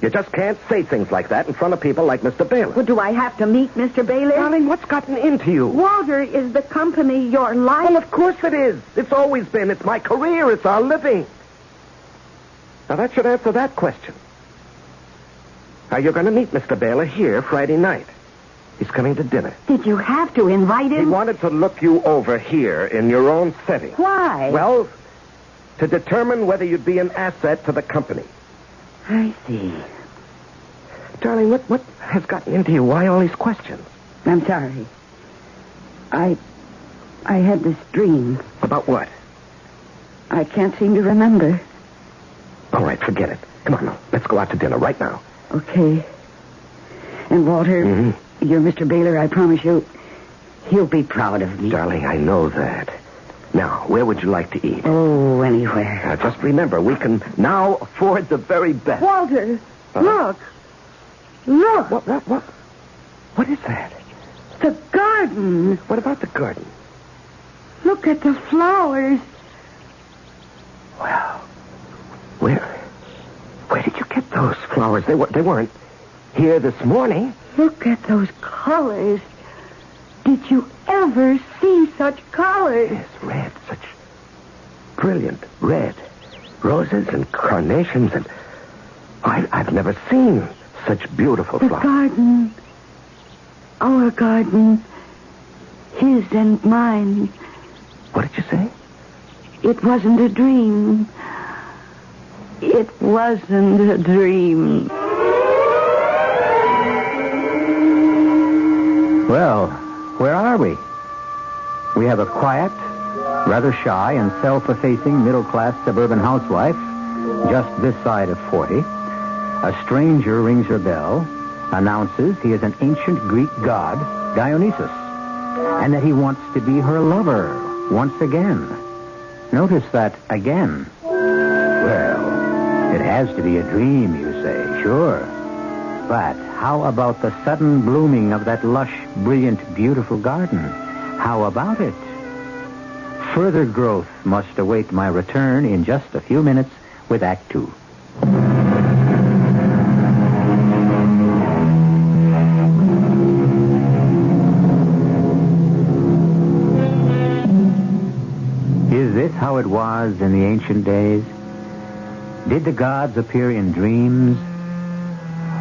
You just can't say things like that in front of people like Mr. Baylor. Well, do I have to meet Mr. Baylor? Darling, what's gotten into you? Walter, is the company your life? Well, of course it is. It's always been. It's my career. It's our living. Now, that should answer that question. Now, you're going to meet Mr. Baylor here Friday night. He's coming to dinner. Did you have to invite him? He wanted to look you over here in your own setting. Why? Well, to determine whether you'd be an asset to the company. I see. Darling, what has gotten into you? Why all these questions? I'm sorry. I had this dream. About what? I can't seem to remember. All right, forget it. Come on, now. Let's go out to dinner right now. Okay. And Walter, you're Mr. Baylor, I promise you, he'll be proud of me. Darling, I know that. Now, where would you like to eat? Oh, anywhere. Now, just remember, we can now afford the very best. Walter, look. Look. What is that? The garden. What about the garden? Look at the flowers. Well, where did you get those flowers? They weren't here this morning. Look at those colors. Did you ever see such colors? Yes, red, such brilliant red. Roses and carnations and... I've never seen such beautiful flowers. The garden. Our garden. His and mine. What did you say? It wasn't a dream. It wasn't a dream. Well, where are we? We have a quiet, rather shy and self-effacing middle-class suburban housewife just this side of 40. A stranger rings her bell, announces he is an ancient Greek god, Dionysus, and that he wants to be her lover once again. Notice that again. Well, it has to be a dream, you say, sure. But how about the sudden blooming of that lush, brilliant, beautiful garden? How about it? Further growth must await my return in just a few minutes with Act 2. Is this how it was in the ancient days? Did the gods appear in dreams?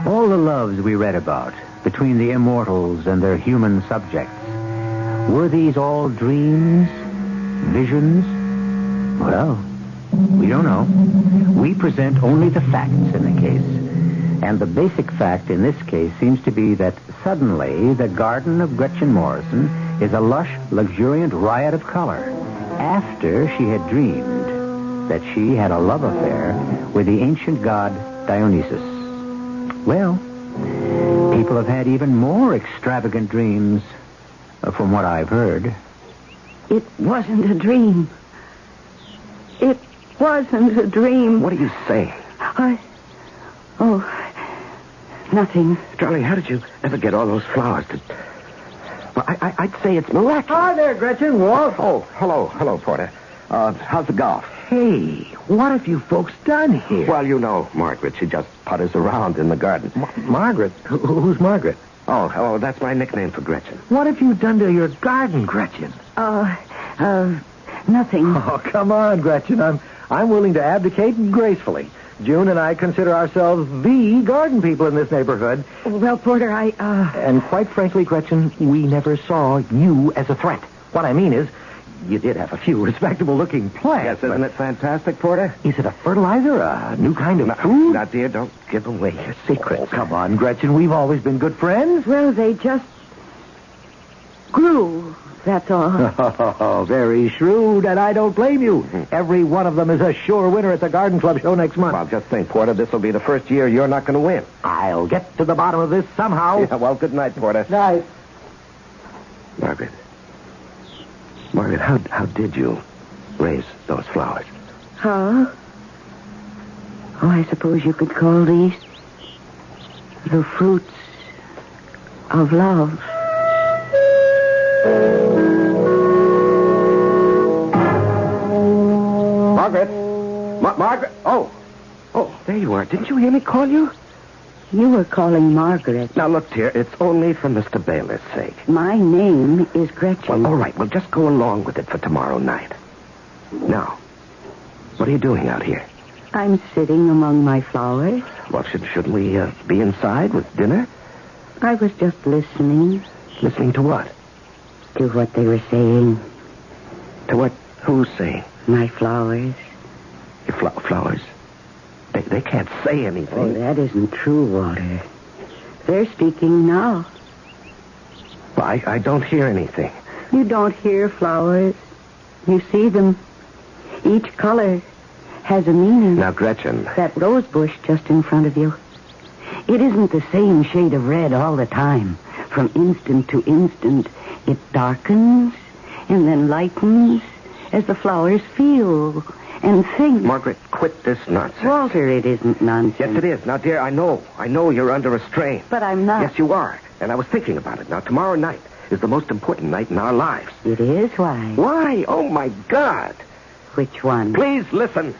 All the loves we read about between the immortals and their human subjects, were these all dreams? Visions? Well, we don't know. We present only the facts in the case. And the basic fact in this case seems to be that suddenly the garden of Gretchen Morrison is a lush, luxuriant riot of color after she had dreamed that she had a love affair with the ancient god Dionysus. Well, people have had even more extravagant dreams, from what I've heard. It wasn't a dream. It wasn't a dream. What are you saying? Nothing. Charlie, how did you ever get all those flowers to... Well, I'd say it's miraculous. Hi there, Gretchen. Walt. Oh, hello, Porter. How's the golf? Hey, what have you folks done here? Well, you know, Margaret, she just putters around in the garden. Margaret? Who's Margaret? Oh, that's my nickname for Gretchen. What have you done to your garden, Gretchen? Nothing. Oh, come on, Gretchen. I'm willing to abdicate gracefully. June and I consider ourselves the garden people in this neighborhood. Well, Porter, And quite frankly, Gretchen, we never saw you as a threat. What I mean is, you did have a few respectable-looking plants. Yes, isn't it fantastic, Porter? Is it a fertilizer, a new kind of food? Now, dear, don't give away your secrets. Oh, come on, Gretchen. We've always been good friends. Well, they just grew, that's all. Oh, very shrewd, and I don't blame you. Every one of them is a sure winner at the Garden Club show next month. Well, just think, Porter, this will be the first year you're not going to win. I'll get to the bottom of this somehow. Yeah, well, good night, Porter. Night. Margaret, how did you raise those flowers? How? Oh, I suppose you could call these the fruits of love. Margaret! Margaret! Oh, there you are. Didn't you hear me call you? You were calling Margaret. Now, look, dear, it's only for Mr. Baylor's sake. My name is Gretchen. Well, all right. Well, just go along with it for tomorrow night. Now, what are you doing out here? I'm sitting among my flowers. Well, shouldn't we be inside with dinner? I was just listening. Listening to what? To what they were saying. To what? Who's saying? My flowers. Your flowers? They can't say anything. Oh, that isn't true, Walter. They're speaking now. Well, I don't hear anything. You don't hear flowers. You see them. Each color has a meaning. Now, Gretchen. That rose bush just in front of you. It isn't the same shade of red all the time. From instant to instant, it darkens and then lightens as the flowers feel and think. Margaret, quit this nonsense. Walter, it isn't nonsense. Yes, it is. Now, dear, I know you're under a strain. But I'm not. Yes, you are. And I was thinking about it. Now, tomorrow night is the most important night in our lives. It is? Why? Why? Oh, my God. Which one? Please listen.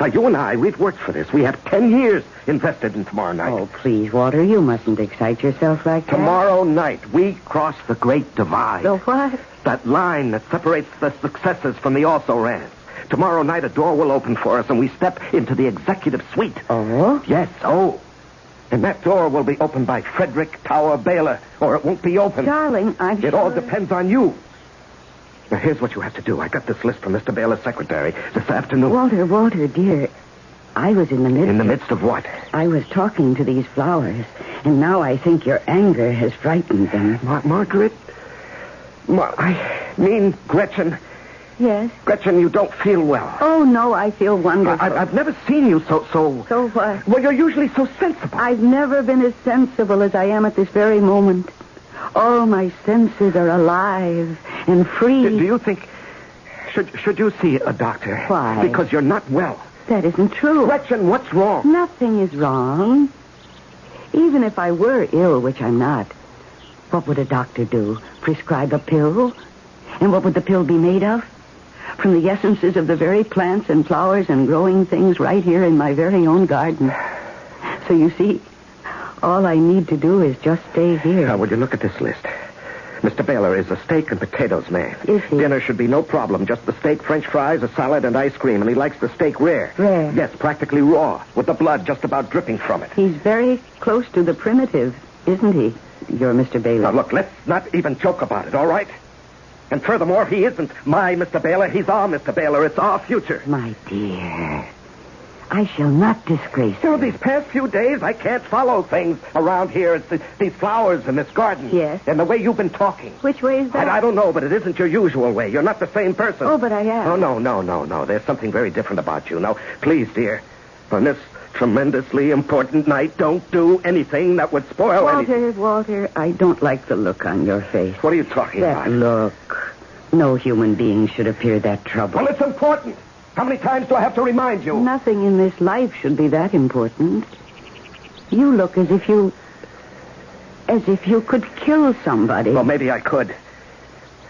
Now, you and I, we've worked for this. We have 10 years invested in tomorrow night. Oh, please, Walter, you mustn't excite yourself like that. Tomorrow night, we cross the Great Divide. The what? That line that separates the successes from the also-rans. Tomorrow night, a door will open for us, and we step into the executive suite. Oh? Yes, And that door will be opened by Frederick Tower Baylor, or it won't be opened. Darling, It all depends on you. Now, here's what you have to do. I got this list from Mr. Baylor's secretary this afternoon. Walter, dear, I was in the midst... In the midst of what? I was talking to these flowers, and now I think your anger has frightened them. Margaret? I mean, Gretchen... Yes? Gretchen, you don't feel well. Oh, no, I feel wonderful. I've never seen you so... So what? Well, you're usually so sensible. I've never been as sensible as I am at this very moment. All my senses are alive and free. Do you think... Should you see a doctor? Why? Because you're not well. That isn't true. Gretchen, what's wrong? Nothing is wrong. Even if I were ill, which I'm not, what would a doctor do? Prescribe a pill? And what would the pill be made of? From the essences of the very plants and flowers and growing things right here in my very own garden. So you see, all I need to do is just stay here. Now, would you look at this list? Mr. Baylor is a steak and potatoes man. Is he? Dinner should be no problem. Just the steak, French fries, a salad, and ice cream. And he likes the steak rare. Rare? Yes, practically raw, with the blood just about dripping from it. He's very close to the primitive, isn't he? You're Mr. Baylor. Now, look, let's not even joke about it, all right? And furthermore, he isn't my Mr. Baylor. He's our Mr. Baylor. It's our future. My dear, I shall not disgrace you. These past few days, I can't follow things around here. It's these flowers in this garden. Yes? And the way you've been talking. Which way is that? I don't know, but it isn't your usual way. You're not the same person. Oh, but I am. Oh, no. There's something very different about you. Now, please, dear, on this tremendously important night, don't do anything that would spoil anything. Walter, I don't like the look on your face. What are you talking about? That look. No human being should appear that troubled. Well, it's important. How many times do I have to remind you? Nothing in this life should be that important. You look as if you could kill somebody. Well, maybe I could.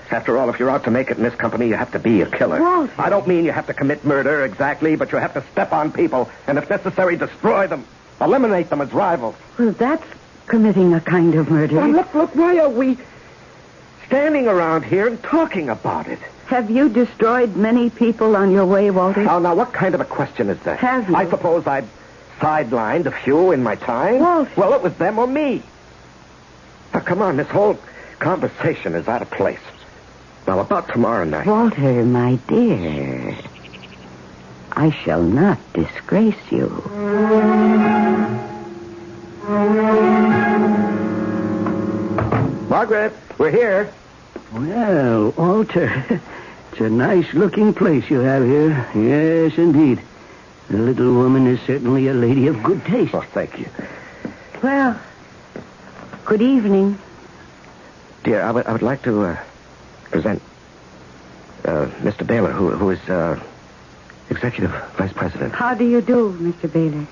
After all, if you're out to make it in this company, you have to be a killer. Walter. I don't mean you have to commit murder exactly, but you have to step on people and, if necessary, destroy them. Eliminate them as rivals. Well, that's committing a kind of murder. Well, look, why are we standing around here and talking about it? Have you destroyed many people on your way, Walter? Oh, now, what kind of a question is that? Have you? I suppose I've sidelined a few in my time. Walter. Well, it was them or me. Now, come on, this whole conversation is out of place. Now, about tomorrow night. Walter, my dear, I shall not disgrace you. Margaret, we're here. Well, Walter, it's a nice-looking place you have here. Yes, indeed. The little woman is certainly a lady of good taste. Oh, thank you. Well, good evening. Dear, I would like to present Mr. Baylor, who is Executive Vice President. How do you do, Mr. Baylor?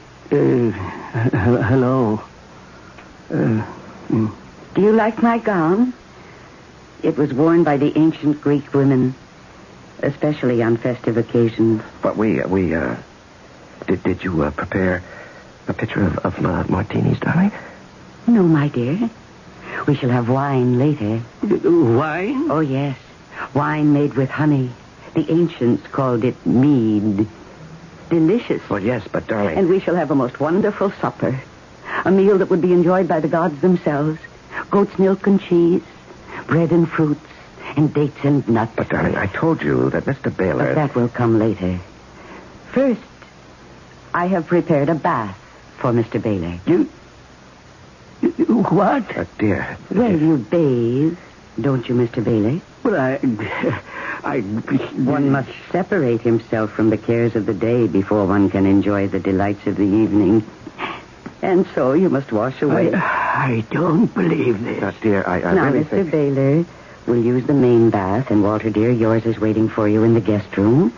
Hello. Do you like my gown? It was worn by the ancient Greek women, especially on festive occasions. But did you prepare a picture of martinis, darling? No, my dear. We shall have wine later. Wine? Oh, yes. Wine made with honey. The ancients called it mead. Delicious. Well, yes, but darling... And we shall have a most wonderful supper. A meal that would be enjoyed by the gods themselves. Goat's milk and cheese, bread and fruits, and dates and nuts. But, darling, I told you that Mr. Baylor... But that will come later. First, I have prepared a bath for Mr. Baylor. You what? Dear. Well, you bathe, don't you, Mr. Baylor? Well, One must separate himself from the cares of the day before one can enjoy the delights of the evening. And so you must wash away. I don't believe this. Dear, I now, really Mr. think... Baylor will use the main bath, and Walter, dear, yours is waiting for you in the guest room.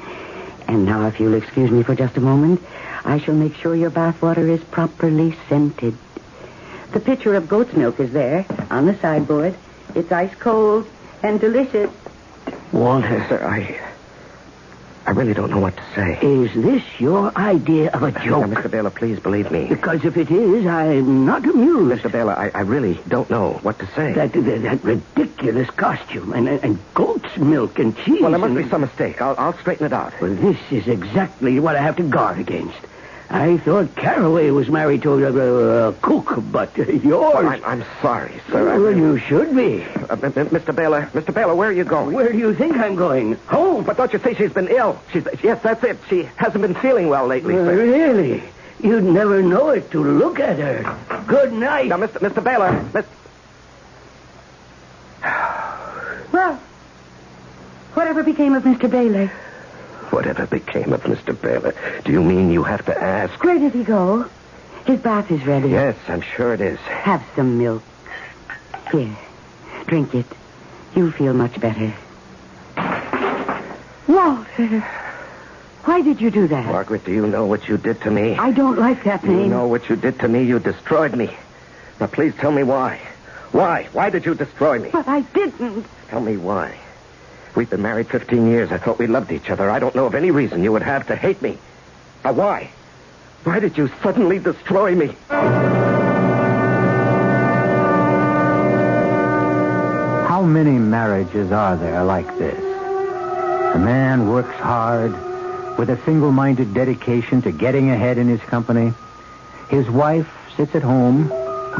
And now, if you'll excuse me for just a moment, I shall make sure your bath water is properly scented. The pitcher of goat's milk is there, on the sideboard. It's ice cold and delicious. Walter. Sir, I really don't know what to say. Is this your idea of a joke? Now, Mr. Baylor, please believe me. Because if it is, I'm not amused. Mr. Baylor, I really don't know what to say. That ridiculous costume and goat's milk and cheese. Well, there must be some mistake. I'll straighten it out. Well, this is exactly what I have to guard against. I thought Caraway was married to a cook, but yours... Well, I'm sorry, sir. Well, you should be. Mr. Baylor, where are you going? Where do you think I'm going? Home. But don't you see she's been ill? Yes, that's it. She hasn't been feeling well lately, sir. Really? You'd never know it to look at her. Good night. Now, Mr. Baylor, Well, whatever became of Mr. Baylor? Whatever became of Mr. Baylor? Do you mean you have to ask? Where did he go? His bath is ready. Yes, I'm sure it is. Have some milk. Here, drink it. You'll feel much better. Walter, why did you do that? Margaret, do you know what you did to me? I don't like that name. You know what you did to me? You destroyed me. Now, please tell me why. Why? Why did you destroy me? But I didn't. Tell me why. We've been married 15 years. I thought we loved each other. I don't know of any reason you would have to hate me. Now, why? Why did you suddenly destroy me? How many marriages are there like this? A man works hard with a single-minded dedication to getting ahead in his company. His wife sits at home,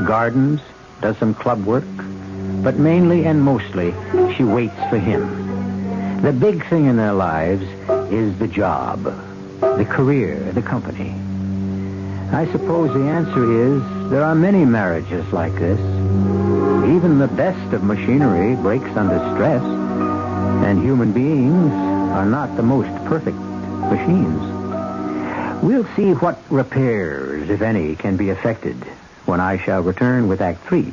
gardens, does some club work, but mainly and mostly, she waits for him. The big thing in their lives is the job, the career, the company. I suppose the answer is there are many marriages like this. Even the best of machinery breaks under stress, and human beings are not the most perfect machines. We'll see what repairs, if any, can be effected when I shall return with Act 3.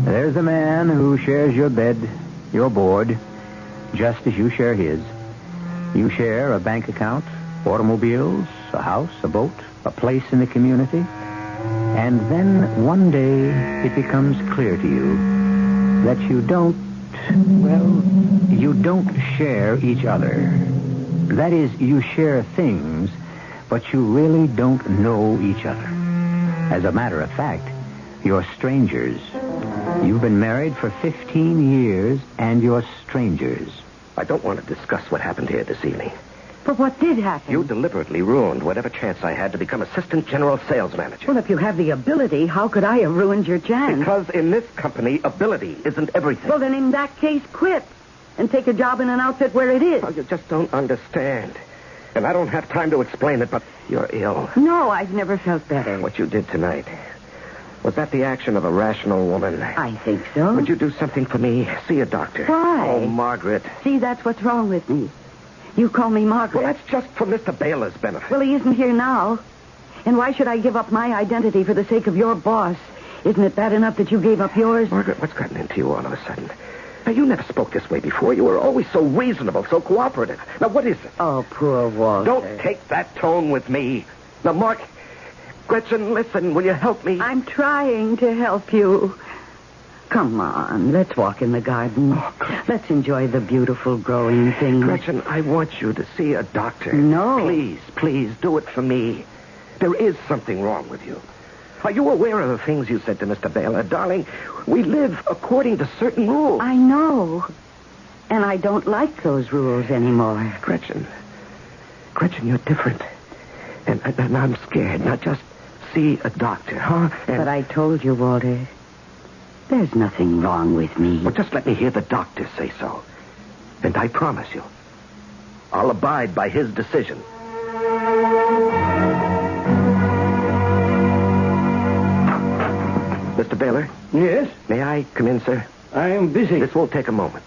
There's a man who shares your bed, your board, just as you share his. You share a bank account, automobiles, a house, a boat, a place in the community. And then one day it becomes clear to you that you don't share each other. That is, you share things, but you really don't know each other. As a matter of fact, you're strangers. You've been married for 15 years, and you're strangers. I don't want to discuss what happened here this evening. But what did happen? You deliberately ruined whatever chance I had to become assistant general sales manager. Well, if you have the ability, how could I have ruined your chance? Because in this company, ability isn't everything. Well, then in that case, quit and take a job in an outfit where it is. Oh, you just don't understand. And I don't have time to explain it, but you're ill. No, I've never felt better. What you did tonight, was that the action of a rational woman? I think so. Would you do something for me? See a doctor. Why? Oh, Margaret. See, that's what's wrong with me. You call me Margaret. Well, that's just for Mr. Baylor's benefit. Well, he isn't here now. And why should I give up my identity for the sake of your boss? Isn't it bad enough that you gave up yours? Margaret, what's gotten into you all of a sudden? Now, you never spoke this way before. You were always so reasonable, so cooperative. Now, what is it? Oh, poor Walter. Don't take that tone with me. Now, Mark, Gretchen, listen. Will you help me? I'm trying to help you. Come on, let's walk in the garden. Oh, let's enjoy the beautiful growing things. Gretchen, I want you to see a doctor. No. Please, do it for me. There is something wrong with you. Are you aware of the things you said to Mr. Baylor? Darling, we live according to certain rules. I know. And I don't like those rules anymore. Gretchen, you're different. And I'm scared. Now, just see a doctor, huh? But I told you, Walter, there's nothing wrong with me. Well, just let me hear the doctor say so. And I promise you, I'll abide by his decision. Mr. Baylor? Yes? May I come in, sir? I am busy. This won't take a moment.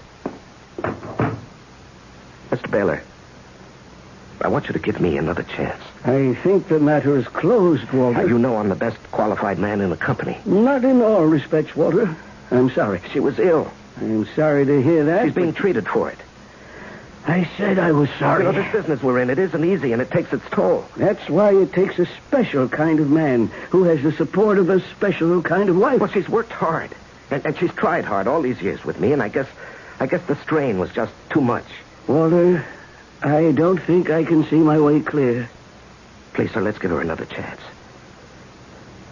Mr. Baylor, I want you to give me another chance. I think the matter is closed, Walter. You know I'm the best qualified man in the company. Not in all respects, Walter. I'm sorry. She was ill. I'm sorry to hear that. She's being treated for it. I said I was sorry. You know, this business we're in, it isn't easy, and it takes its toll. That's why it takes a special kind of man who has the support of a special kind of wife. Well, she's worked hard, and she's tried hard all these years with me, and I guess the strain was just too much. Walter, I don't think I can see my way clear. Please, sir, let's give her another chance.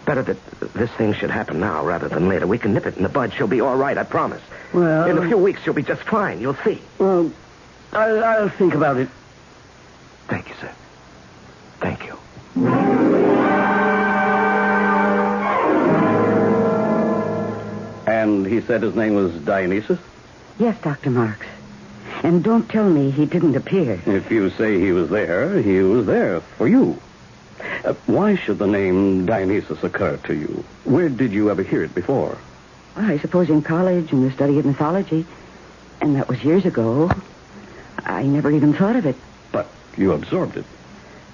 Better that this thing should happen now rather than later. We can nip it in the bud. She'll be all right, I promise. Well... in a few weeks, she'll be just fine. You'll see. Well, I'll think about it. Thank you, sir. Thank you. And he said his name was Dionysus? Yes, Dr. Marks. And don't tell me he didn't appear. If you say he was there for you. Why should the name Dionysus occur to you? Where did you ever hear it before? Well, I suppose in college in the study of mythology. And that was years ago. I never even thought of it. But you absorbed it.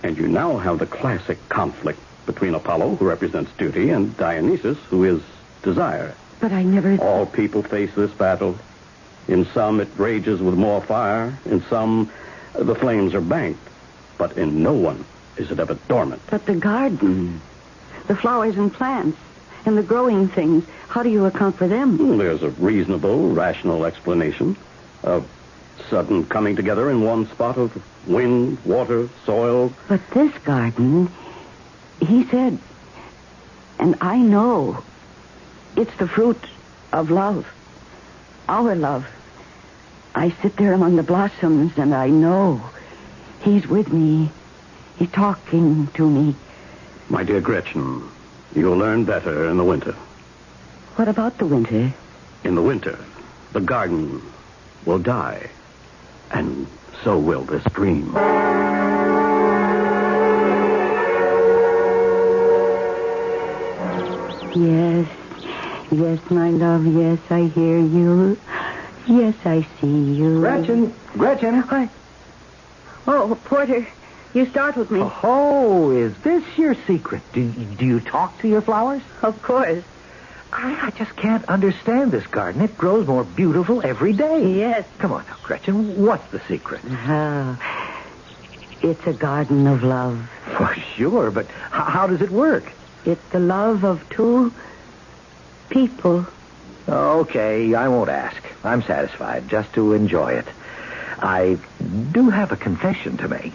And you now have the classic conflict between Apollo, who represents duty, and Dionysus, who is desire. But I never... All people face this battle. In some, it rages with more fire. In some, the flames are banked. But in no one is it ever dormant. But the garden, the flowers and plants, and the growing things, how do you account for them? There's a reasonable, rational explanation. A sudden coming together in one spot of wind, water, soil. But this garden, he said, and I know, it's the fruit of love. Our love. I sit there among the blossoms, and I know He's with me. He's talking to me. My dear Gretchen, you'll learn better in the winter. What about the winter? In the winter, the garden will die. And so will this dream. Yes. Yes, my love. Yes, I hear you. Yes, I see you. Gretchen. What? Oh, Porter, you startled me. Oh, is this your secret? Do you talk to your flowers? Of course. I just can't understand this garden. It grows more beautiful every day. Yes. Come on now, Gretchen. What's the secret? It's a garden of love. For sure, but how does it work? It's the love of two people. Okay, I won't ask. I'm satisfied just to enjoy it. I do have a confession to make.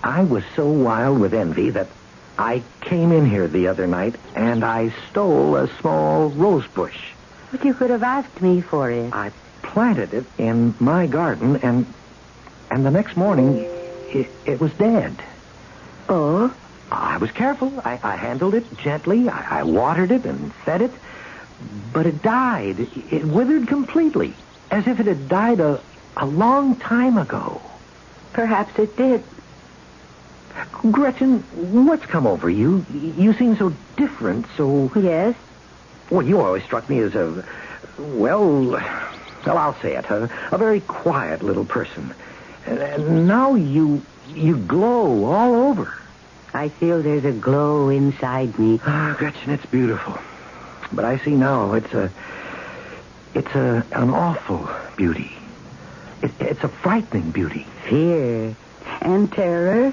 I was so wild with envy that I came in here the other night and I stole a small rose bush. But you could have asked me for it. I planted it in my garden and the next morning it was dead. Oh? I was careful. I handled it gently. I watered it and fed it. But it died. It withered completely, as if it had died a long time ago. Perhaps it did. Gretchen, what's come over you? You seem so different, so... Yes? Well, you always struck me as well, I'll say it, a very quiet little person. And now you glow all over. I feel there's a glow inside me. Gretchen, it's beautiful. But I see now it's an awful beauty. It's a frightening beauty. Fear and terror.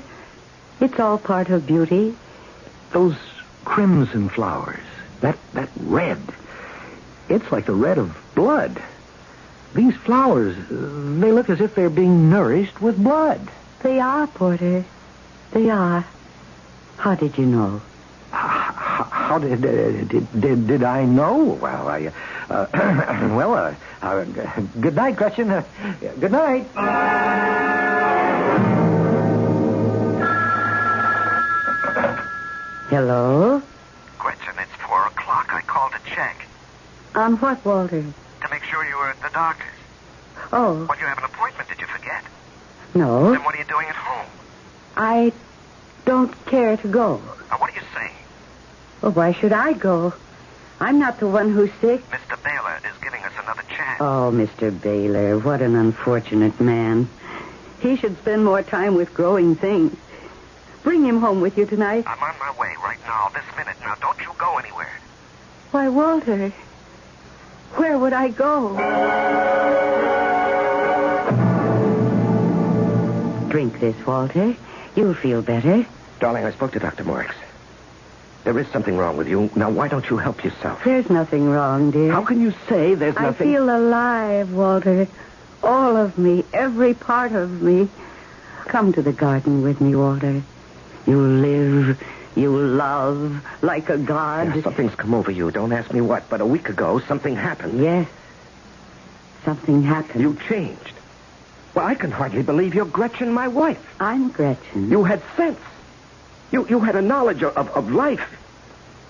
It's all part of beauty. Those crimson flowers, that red. It's like the red of blood. These flowers, they look as if they're being nourished with blood. They are, Porter. They are. How did you know? How did I know? Well, good night, Gretchen. Good night. Hello? Gretchen, it's 4 o'clock. I called to check. On what, Walter? To make sure you were at the doctor's. Oh. Well, you have an appointment. Did you forget? No. Then what are you doing at home? I don't care to go. Now, what are you saying? Well, why should I go? I'm not the one who's sick. Mr. Baylor is giving us another chance. Oh, Mr. Baylor, what an unfortunate man. He should spend more time with growing things. Bring him home with you tonight. I'm on my way right now, this minute. Now, don't you go anywhere. Why, Walter, where would I go? Drink this, Walter. You'll feel better. Darling, I spoke to Dr. Morris. There is something wrong with you. Now, why don't you help yourself? There's nothing wrong, dear. How can you say there's nothing? I feel alive, Walter. All of me, every part of me. Come to the garden with me, Walter. You live, you love, like a god. Yeah, something's come over you. Don't ask me what, but a week ago, something happened. Yes. Something happened. You changed. Well, I can hardly believe you're Gretchen, my wife. I'm Gretchen. You had sense. You had a knowledge of life.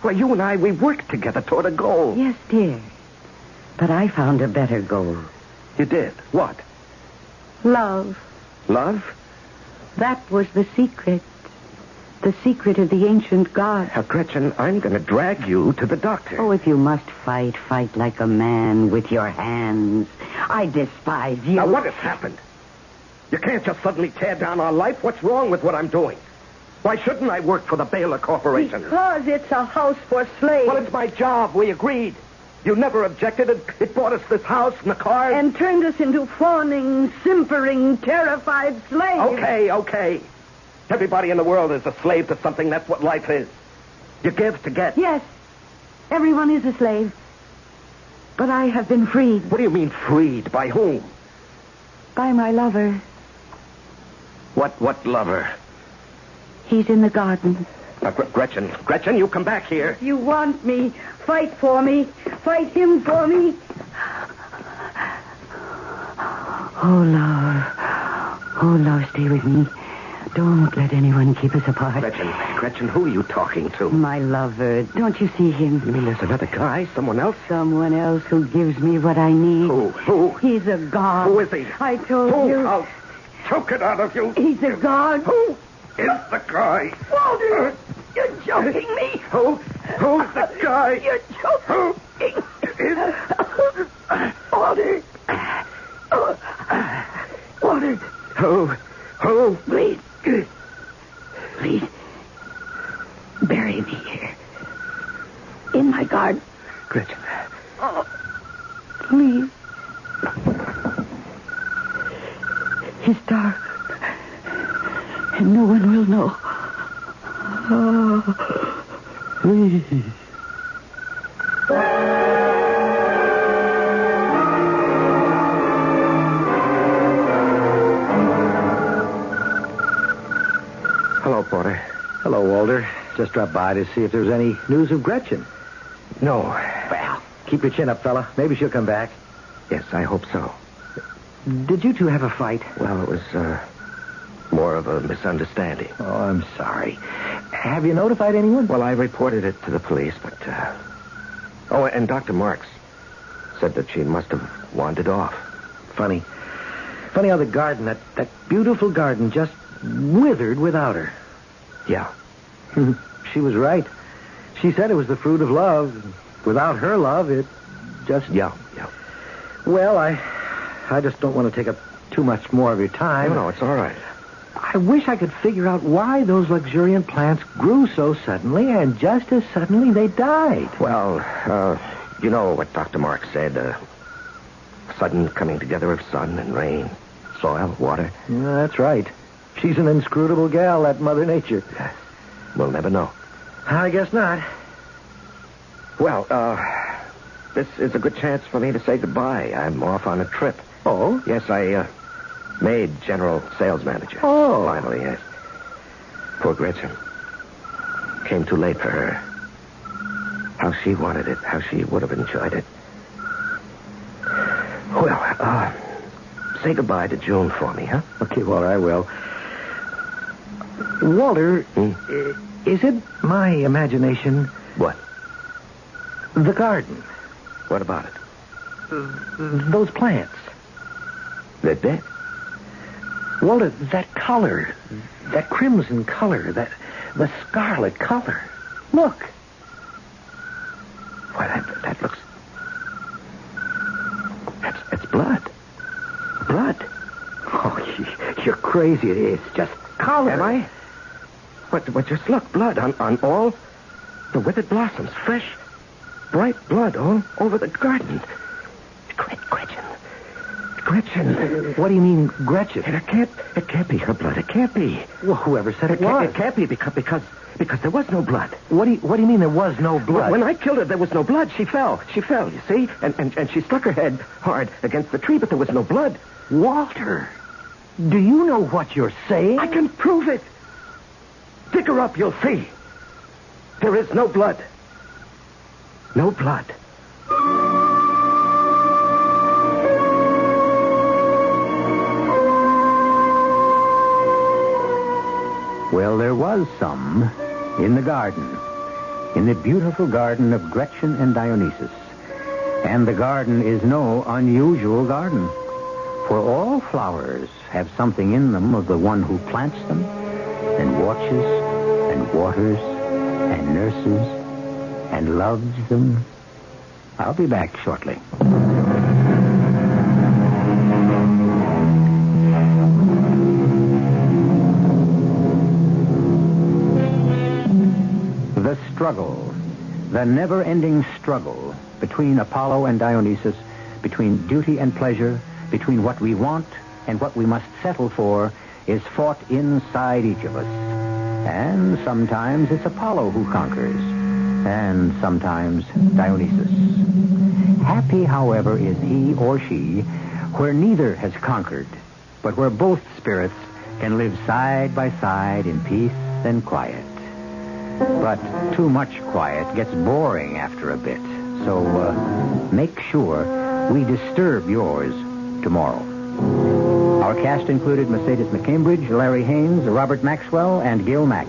Well, you and I, we worked together toward a goal. Yes, dear. But I found a better goal. You did? What? Love. Love? That was the secret. The secret of the ancient gods. Now, Gretchen, I'm going to drag you to the doctor. Oh, if you must fight, fight like a man with your hands. I despise you. Now, what has happened? You can't just suddenly tear down our life. What's wrong with what I'm doing? Why shouldn't I work for the Baylor Corporation? Because it's a house for slaves. Well, it's my job. We agreed. You never objected. It bought us this house and the cars. And turned us into fawning, simpering, terrified slaves. Okay. Everybody in the world is a slave to something. That's what life is. You give to get. Yes. Everyone is a slave. But I have been freed. What do you mean freed? By whom? By my lover. What lover? He's in the garden. Gretchen, you come back here. If you want me, fight for me. Fight him for me. Oh, love, stay with me. Don't let anyone keep us apart. Gretchen, who are you talking to? My lover. Don't you see him? You mean there's another guy? Someone else? Someone else who gives me what I need. Who? He's a god. Who is he? I told you. I'll choke it out of you. He's a god. Who is the guy? Walter, you're choking me. Who's the guy? You're choking me. Walter. Walter. Who? Please. Please. Bury me here. In my garden. Gretchen. Oh, please. It's dark. And no one will know. Oh, please. Hello, Porter. Hello, Walter. Just dropped by to see if there's any news of Gretchen. No. Well, keep your chin up, fella. Maybe she'll come back. Yes, I hope so. Did you two have a fight? Well, it was, more of a misunderstanding. Oh, I'm sorry. Have you notified anyone? Well, I reported it to the police, but, Oh, and Dr. Marks said that she must have wandered off. Funny how the garden, that beautiful garden, just withered without her. Yeah. She was right. She said it was the fruit of love. Without her love, it just... Yeah. Well, I just don't want to take up too much more of your time. No, it's all right. I wish I could figure out why those luxuriant plants grew so suddenly, and just as suddenly they died. Well, you know what Dr. Marks said, sudden coming together of sun and rain, soil, water. Yeah, that's right. She's an inscrutable gal, that Mother Nature. We'll never know. I guess not. Well, this is a good chance for me to say goodbye. I'm off on a trip. Oh? Yes, I, made general sales manager. Oh. Finally, yes. Poor Gretchen. Came too late for her. How she wanted it, how she would have enjoyed it. Well, say goodbye to June for me, huh? Okay, Walter, I will. Walter, is it my imagination? What? The garden. What about it? Those plants. They're dead. Walter, that color, that crimson color, the scarlet color. Look. Why, that looks... That's blood. Blood. Oh, you're crazy. It's just color. Am I? But just look, blood on all the withered blossoms. Fresh, bright blood all over the garden. Gretchen. What do you mean, Gretchen? It can't be her blood. It can't be. Well, whoever said it was. It can't be because there was no blood. What do you mean there was no blood? When I killed her, there was no blood. She fell, you see? And she struck her head hard against the tree, but there was no blood. Walter, do you know what you're saying? I can prove it. Dig her up, you'll see. There is no blood. No blood. Well, there was some in the garden, in the beautiful garden of Gretchen and Dionysus. And the garden is no unusual garden, for all flowers have something in them of the one who plants them and watches and waters and nurses and loves them. I'll be back shortly. The struggle, the never-ending struggle between Apollo and Dionysus, between duty and pleasure, between what we want and what we must settle for, is fought inside each of us. And sometimes it's Apollo who conquers, and sometimes Dionysus. Happy, however, is he or she where neither has conquered, but where both spirits can live side by side in peace and quiet. But too much quiet gets boring after a bit, so make sure we disturb yours tomorrow. Our cast included Mercedes McCambridge, Larry Haynes, Robert Maxwell, and Gil Mack.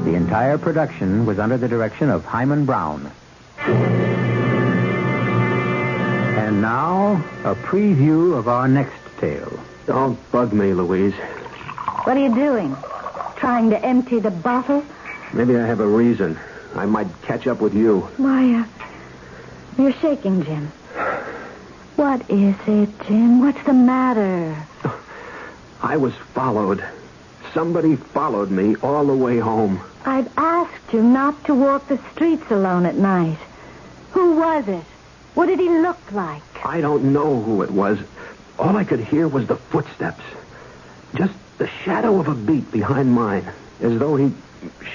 The entire production was under the direction of Hyman Brown. And now, a preview of our next tale. Don't bug me, Louise. What are you doing? Trying to empty the bottle? Maybe I have a reason. I might catch up with you. Why, you're shaking, Jim. What is it, Jim? What's the matter? I was followed. Somebody followed me all the way home. I've asked you not to walk the streets alone at night. Who was it? What did he look like? I don't know who it was. All I could hear was the footsteps. Just the shadow of a beat behind mine. As though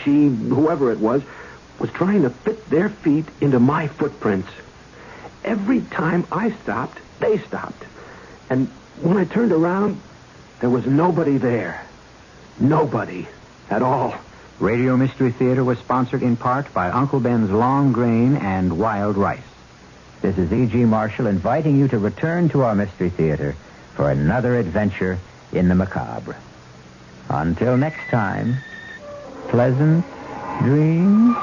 she, whoever it was trying to fit their feet into my footprints. Every time I stopped, they stopped. And when I turned around, there was nobody there. Nobody at all. Radio Mystery Theater was sponsored in part by Uncle Ben's Long Grain and Wild Rice. This is E.G. Marshall inviting you to return to our Mystery Theater for another adventure in the macabre. Until next time, pleasant dreams.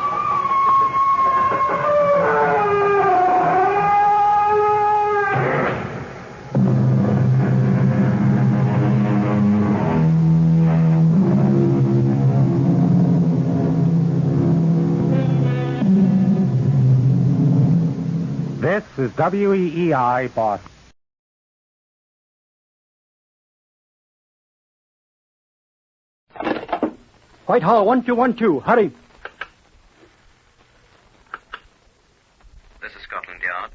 This is WEEI Boston. Whitehall 1212, hurry. This is Scotland Yard.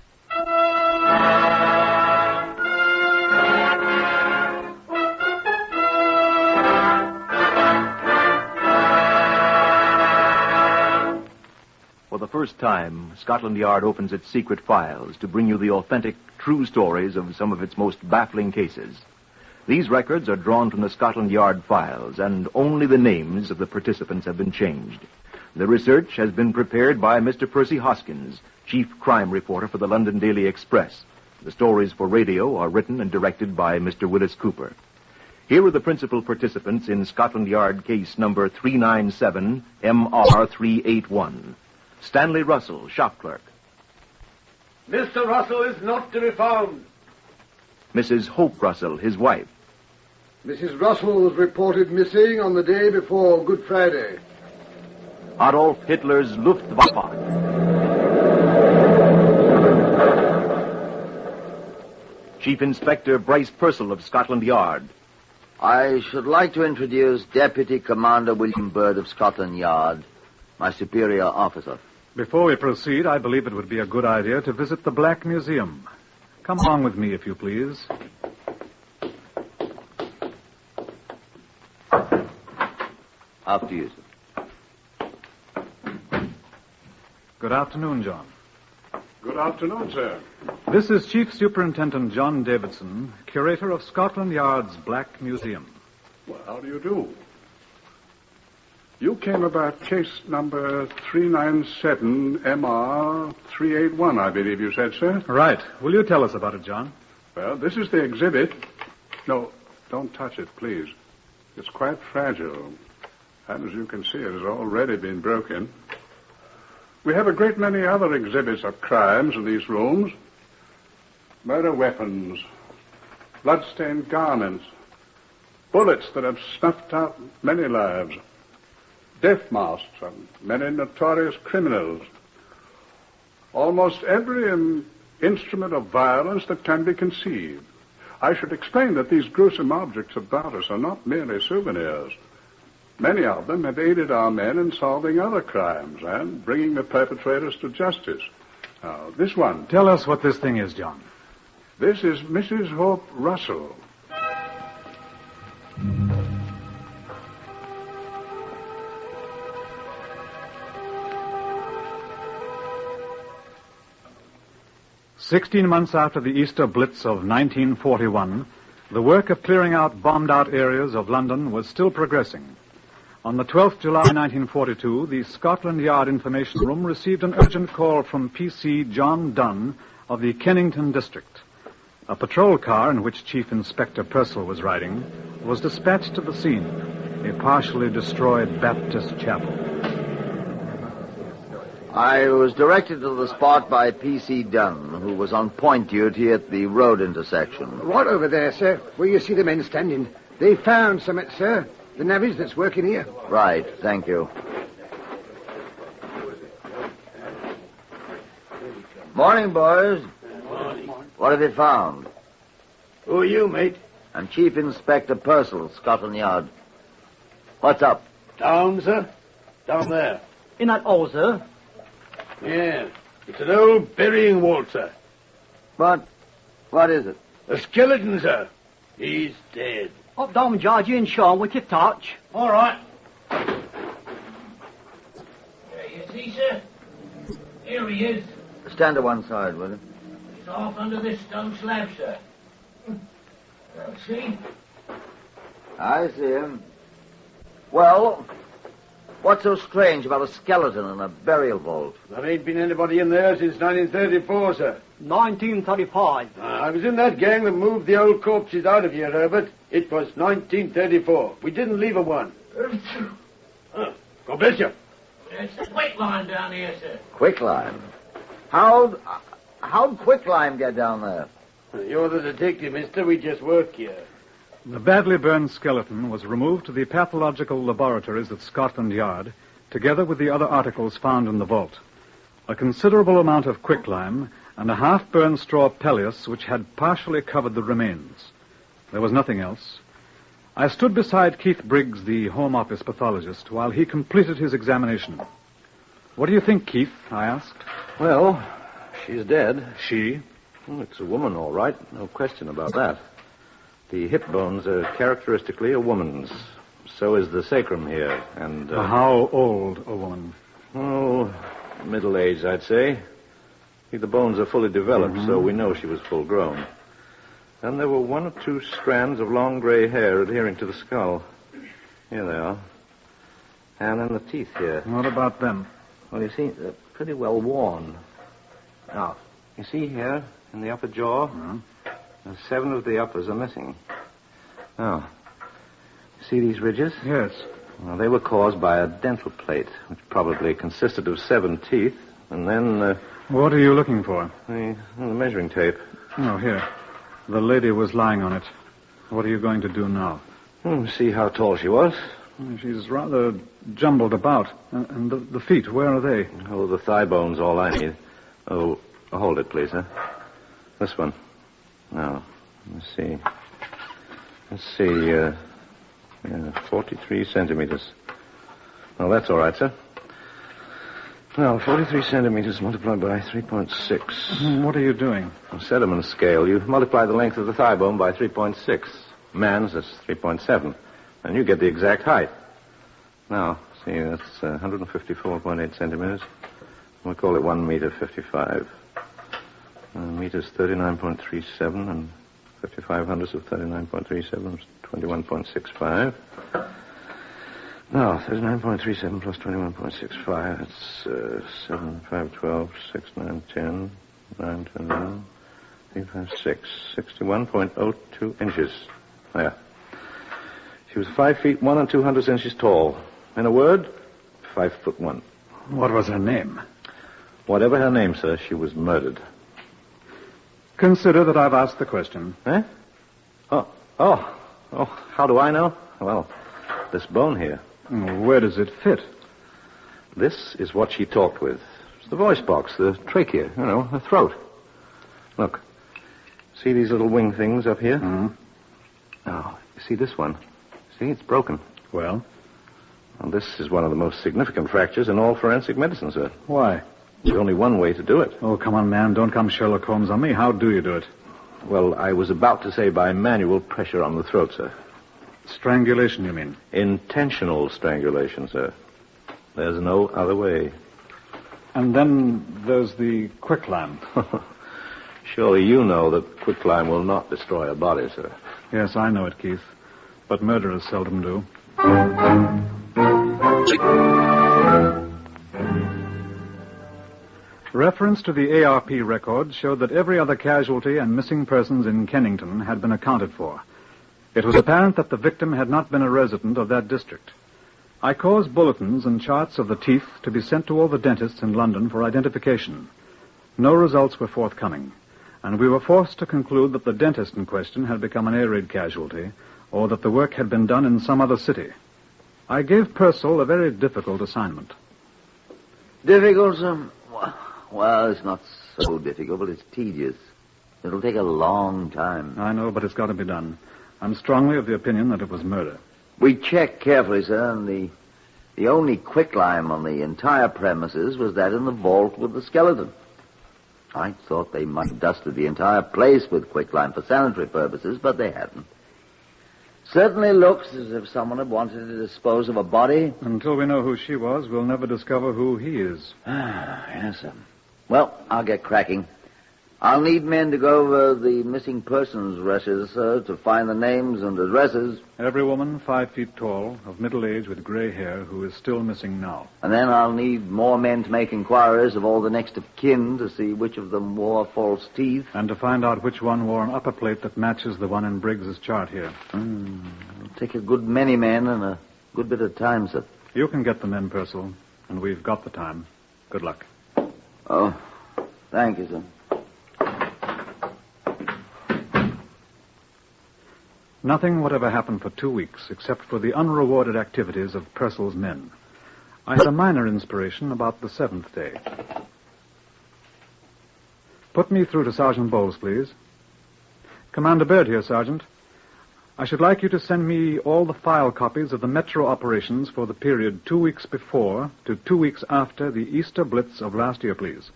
For the first time, Scotland Yard opens its secret files to bring you the authentic, true stories of some of its most baffling cases. These records are drawn from the Scotland Yard files, and only the names of the participants have been changed. The research has been prepared by Mr. Percy Hoskins, chief crime reporter for the London Daily Express. The stories for radio are written and directed by Mr. Willis Cooper. Here are the principal participants in Scotland Yard case number 397 MR381. Stanley Russell, shop clerk. Mr. Russell is not to be found. Mrs. Hope Russell, his wife. Mrs. Russell was reported missing on the day before Good Friday. Adolf Hitler's Luftwaffe. Chief Inspector Bryce Purcell of Scotland Yard. I should like to introduce Deputy Commander William Bird of Scotland Yard, my superior officer. Before we proceed, I believe it would be a good idea to visit the Black Museum. Come along with me, if you please. After you, sir. Good afternoon, John. Good afternoon, sir. This is Chief Superintendent John Davidson, curator of Scotland Yard's Black Museum. Well, how do you do? You came about case number 397 MR381, I believe you said, sir. Right. Will you tell us about it, John? Well, this is the exhibit. No, don't touch it, please. It's quite fragile. And as you can see, it has already been broken. We have a great many other exhibits of crimes in these rooms. Murder weapons, blood-stained garments, bullets that have snuffed out many lives, death masks and many notorious criminals. Almost every instrument of violence that can be conceived. I should explain that these gruesome objects about us are not merely souvenirs. Many of them have aided our men in solving other crimes and bringing the perpetrators to justice. Now, this one. Tell us what this thing is, John. This is Mrs. Hope Russell. "16 months after the Easter Blitz of 1941, the work of clearing out bombed-out areas of London was still progressing. On the 12th July 1942, the Scotland Yard Information Room received an urgent call from P.C. John Dunn of the Kennington District. A patrol car in which Chief Inspector Purcell was riding was dispatched to the scene, a partially destroyed Baptist chapel. I was directed to the spot by P.C. Dunn, who was on point duty at the road intersection. Right over there, sir, where you see the men standing. They found something, sir. The navvies that's working here. Right, thank you. Morning, boys. Morning. What have you found? Who are you, mate? I'm Chief Inspector Purcell, Scotland Yard. What's up? Down, sir? Down there. In that hole, sir? Yeah. It's an old burying vault, sir. What is it? A skeleton, sir. He's dead. Up down, Georgie and Sean with your torch. All right. There you see, sir. Here he is. Stand to one side, will you? He's off under this stone slab, sir. See? I see him. Well, what's so strange about a skeleton in a burial vault? There ain't been anybody in there since 1934, sir. 1935. I was in that gang that moved the old corpses out of here, Herbert. It was 1934. We didn't leave 'em one. God bless you. It's the quicklime down here, sir. Quicklime? How'd quicklime get down there? You're the detective, mister. We just work here. The badly burned skeleton was removed to the pathological laboratories at Scotland Yard, together with the other articles found in the vault. A considerable amount of quicklime and a half-burned straw pelleas which had partially covered the remains. There was nothing else. I stood beside Keith Briggs, the Home Office pathologist, while he completed his examination. What do you think, Keith? I asked. Well, she's dead. She? Well, it's a woman, all right. No question about that. The hip bones are characteristically a woman's. So is the sacrum here, and... How old a woman? Oh, middle-aged, I'd say. See, the bones are fully developed, so we know she was full-grown. And there were one or two strands of long gray hair adhering to the skull. Here they are. And then the teeth here. What about them? Well, you see, they're pretty well worn. Now, you see here, in the upper jaw, 7 of the uppers are missing. Now, see these ridges? Yes. Well, they were caused by a dental plate, which probably consisted of 7 teeth, and then... What are you looking for? The measuring tape. Oh, here. The lady was lying on it. What are you going to do now? See how tall she was. She's rather jumbled about. And the feet, where are they? Oh, the thigh bone's all I need. Oh, hold it, please, huh? This one. Now, let's see. 43 centimeters. Well, that's all right, sir. Well, 43 centimeters multiplied by 3.6. What are you doing? A sediment scale. You multiply the length of the thigh bone by 3.6. Man's, that's 3.7. And you get the exact height. Now, see, that's 154.8 centimeters. We'll call it 1 meter 55. Meters 39.37 and 55 hundredths of 39.37 is 21.65. Now, 39.37 plus 21.65, that's 7, 5, 12, 6, 9, 10, 9, 10, 11, 3, 5, 6, 61.02 inches. There. She was 5 feet 1 200 inches tall. In a word, 5'1". What was her name? Whatever her name, sir, she was murdered. Consider that I've asked the question. Eh? Oh, how do I know? Well, this bone here. Where does it fit? This is what she talked with. It's the voice box, the trachea, the throat. Look, see these little wing things up here? Now, you see this one? See, it's broken. Well, this is one of the most significant fractures in all forensic medicine, sir. Why? There's only one way to do it. Oh, come on, man. Don't come Sherlock Holmes on me. How do you do it? Well, I was about to say by manual pressure on the throat, sir. Strangulation, you mean? Intentional strangulation, sir. There's no other way. And then there's the quicklime. Surely you know that quicklime will not destroy a body, sir. Yes, I know it, Keith. But murderers seldom do. Reference to the ARP records showed that every other casualty and missing persons in Kennington had been accounted for. It was apparent that the victim had not been a resident of that district. I caused bulletins and charts of the teeth to be sent to all the dentists in London for identification. No results were forthcoming, and we were forced to conclude that the dentist in question had become an air raid casualty, or that the work had been done in some other city. I gave Purcell a very difficult assignment. Difficult, sir? Well, it's not so difficult, but it's tedious. It'll take a long time. I know, but it's got to be done. I'm strongly of the opinion that it was murder. We checked carefully, sir, and the only quicklime on the entire premises was that in the vault with the skeleton. I thought they might have dusted the entire place with quicklime for sanitary purposes, but they hadn't. Certainly looks as if someone had wanted to dispose of a body. Until we know who she was, we'll never discover who he is. Yes, sir. Well, I'll get cracking. I'll need men to go over the missing persons registers, sir, to find the names and addresses. Every woman 5 feet tall, of middle age with gray hair, who is still missing now. And then I'll need more men to make inquiries of all the next of kin to see which of them wore false teeth. And to find out which one wore an upper plate that matches the one in Briggs's chart here. It'll take a good many men and a good bit of time, sir. You can get the men, Purcell, and we've got the time. Good luck. Oh, thank you, sir. Nothing whatever happened for 2 weeks, except for the unrewarded activities of Purcell's men. I had a minor inspiration about the 7th day. Put me through to Sergeant Bowles, please. Commander Baird here, Sergeant. I should like you to send me all the file copies of the Metro operations for the period 2 weeks before to 2 weeks after the Easter Blitz of last year, please.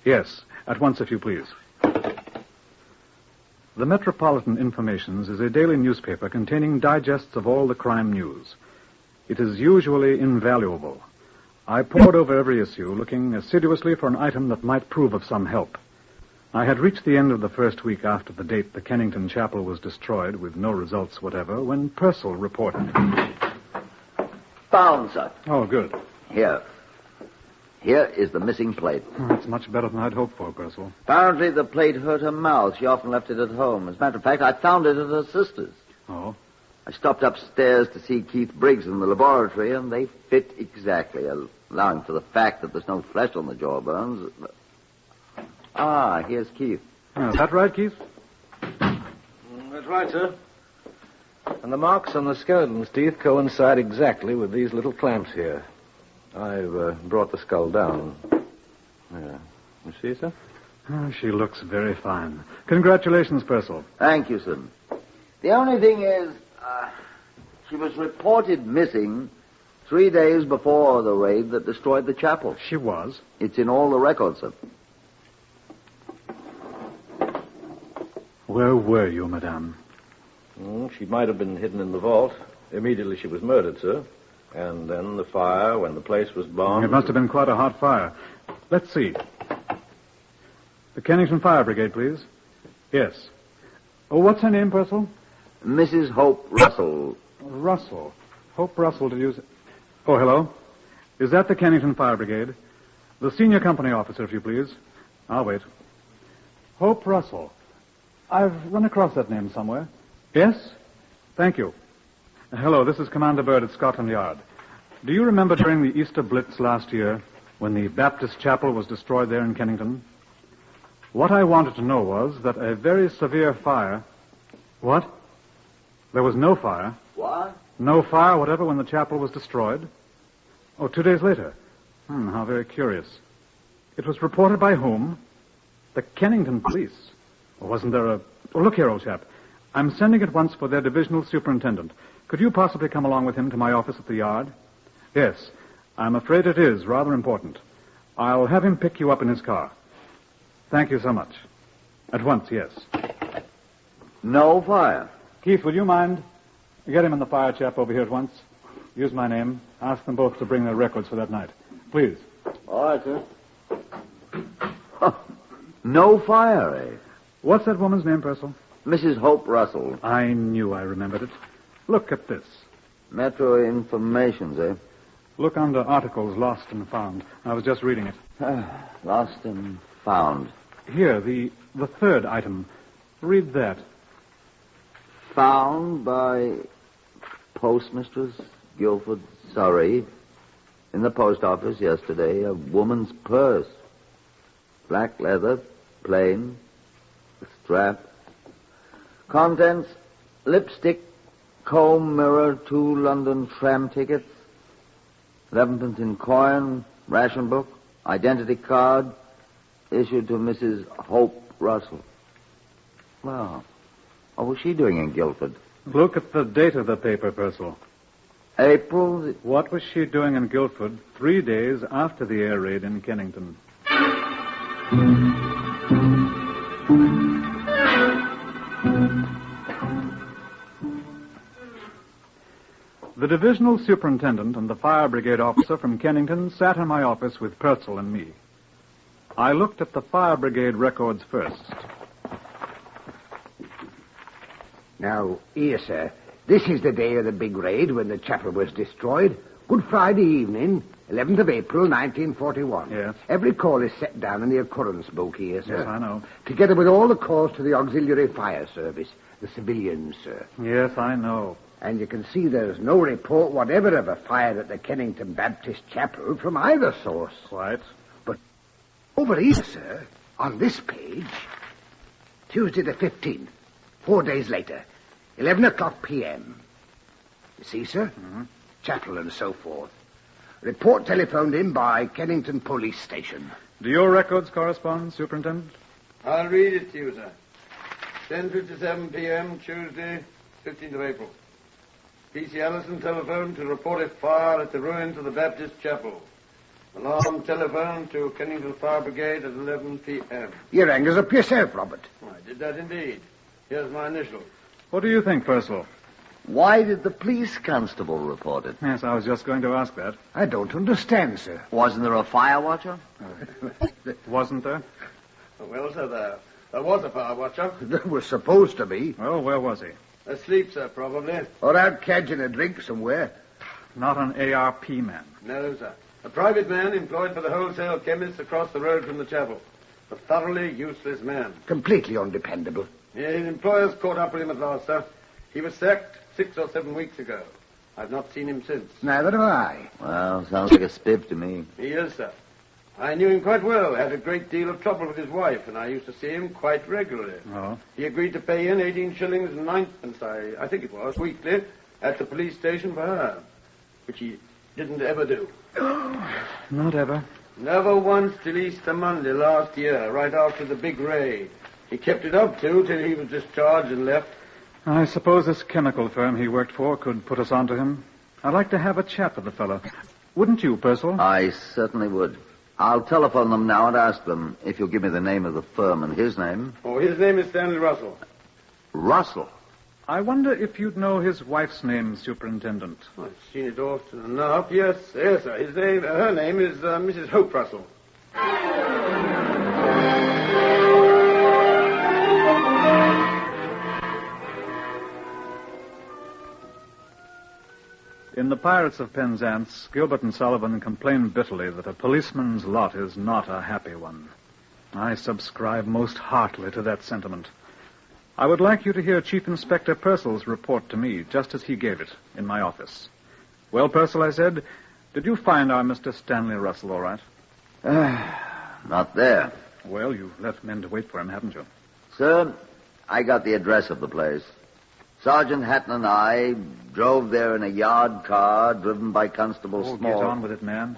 Yes, at once, if you please. The Metropolitan Informations is a daily newspaper containing digests of all the crime news. It is usually invaluable. I pored over every issue, looking assiduously for an item that might prove of some help. I had reached the end of the first week after the date the Kennington Chapel was destroyed with no results whatever when Purcell reported. Found, sir. Oh, good. Here is the missing plate. That's much better than I'd hoped for, Purcell. Apparently the plate hurt her mouth. She often left it at home. As a matter of fact, I found it at her sister's. Oh? I stopped upstairs to see Keith Briggs in the laboratory, and they fit exactly, allowing for the fact that there's no flesh on the jawbones. Here's Keith. Is that right, Keith? That's right, sir. And the marks on the skeleton's teeth coincide exactly with these little clamps here. I've brought the skull down. Yeah. You see, sir? She looks very fine. Congratulations, Purcell. Thank you, sir. The only thing is, she was reported missing 3 days before the raid that destroyed the chapel. She was? It's in all the records, sir. Where were you, madame? She might have been hidden in the vault. Immediately she was murdered, sir. And then the fire, when the place was bombed... It must have been quite a hot fire. Let's see. The Kennington Fire Brigade, please. Yes. Oh, what's her name, Purcell? Mrs. Hope Russell. Russell. Hope Russell, to use... Oh, hello. Is that the Kennington Fire Brigade? The senior company officer, if you please. I'll wait. Hope Russell. I've run across that name somewhere. Yes? Thank you. Hello, this is Commander Baird at Scotland Yard. Do you remember during the Easter Blitz last year when the Baptist chapel was destroyed there in Kennington? What I wanted to know was that a very severe fire... What? There was no fire? What? No fire whatever when the chapel was destroyed? Oh, 2 days later. How very curious. It was reported by whom? The Kennington police. Or wasn't there a... Oh, look here, old chap. I'm sending at once for their divisional superintendent. Could you possibly come along with him to my office at the yard? Yes. I'm afraid it is rather important. I'll have him pick you up in his car. Thank you so much. At once, yes. No fire. Keith, would you mind? Get him and the fire chap over here at once. Use my name. Ask them both to bring their records for that night. Please. All right, sir. No fire, eh? What's that woman's name, Purcell? Mrs. Hope Russell. I knew I remembered it. Look at this. Metro Informations, eh? Look under articles lost and found. I was just reading it. Lost and found. Here, the third item. Read that. Found by Postmistress Guilford, Surrey, in the post office yesterday, a woman's purse. Black leather, plain, strap. Contents, lipstick, comb, mirror, 2 London tram tickets, 11pence in coin, ration book, identity card, issued to Mrs. Hope Russell. Well, what was she doing in Guildford? Look at the date of the paper, Purcell. April... What was she doing in Guildford 3 days after the air raid in Kennington? The divisional superintendent and the fire brigade officer from Kennington sat in my office with Purcell and me. I looked at the fire brigade records first. Now, here, sir. This is the day of the big raid when the chapel was destroyed. Good Friday evening, 11th of April, 1941. Yes. Every call is set down in the occurrence book here, sir. Yes, I know. Together with all the calls to the auxiliary fire service, the civilians, sir. Yes, I know. And you can see there's no report whatever of a fire at the Kennington Baptist Chapel from either source. Quite. But over here, sir, on this page, Tuesday the 15th, 4 days later, 11 o'clock p.m. You see, sir? Mm-hmm. Chapel and so forth. Report telephoned in by Kennington Police Station. Do your records correspond, Superintendent? I'll read it to you, sir. 10:57 p.m., Tuesday, 15th of April. P.C. Allison telephoned to report a fire at the ruins of the Baptist Chapel. Alarm telephone to Kennington Fire Brigade at 11 p.m. You rang us up yourself, Robert. I did that indeed. Here's my initials. What do you think, Purcell? Why did the police constable report it? Yes, I was just going to ask that. I don't understand, sir. Wasn't there a fire watcher? Wasn't there? Well, sir, there was a fire watcher. There was supposed to be. Oh, where was he? Asleep, sir, probably. Or out catching a drink somewhere. Not an ARP man. No, sir. A private man employed for the wholesale chemist across the road from the chapel. A thoroughly useless man. Completely undependable. Yeah, his employers caught up with him at last, sir. He was sacked 6 or 7 weeks ago. I've not seen him since. Neither have I. Well, sounds like a spiv to me. He is, sir. I knew him quite well. Had a great deal of trouble with his wife, and I used to see him quite regularly. Oh? He agreed to pay in 18 shillings and 9pence, I think it was, weekly, at the police station for her, which he didn't ever do. Not ever. Never once till Easter Monday last year, right after the big raid. He kept it up, too, till he was discharged and left. I suppose this chemical firm he worked for could put us on to him. I'd like to have a chat with the fellow. Wouldn't you, Purcell? I certainly would. I'll telephone them now and ask them if you'll give me the name of the firm and his name. Oh, his name is Stanley Russell. Russell? I wonder if you'd know his wife's name, Superintendent. I've seen it often enough. Yes, sir. Her name is Mrs. Hope Russell. In The Pirates of Penzance, Gilbert and Sullivan complain bitterly that a policeman's lot is not a happy one. I subscribe most heartily to that sentiment. I would like you to hear Chief Inspector Purcell's report to me, just as he gave it, in my office. Well, Purcell, I said, did you find our Mr. Stanley Russell all right? Not there. Well, you've left men to wait for him, haven't you? Sir, I got the address of the place. Sergeant Hatton and I drove there in a yard car driven by Constable Small. Get on with it, man.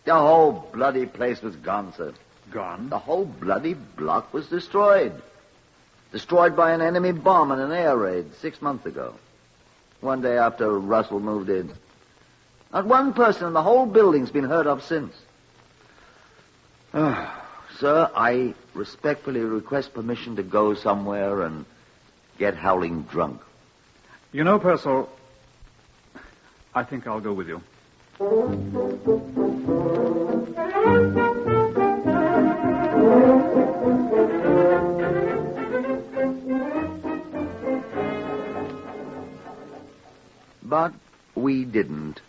The whole bloody place was gone, sir. Gone? The whole bloody block was destroyed. Destroyed by an enemy bomb in an air raid 6 months ago. One day after Russell moved in. Not one person in the whole building's been heard of since. Sir, I respectfully request permission to go somewhere and get howling drunk. You know, Purcell, I think I'll go with you. But we didn't.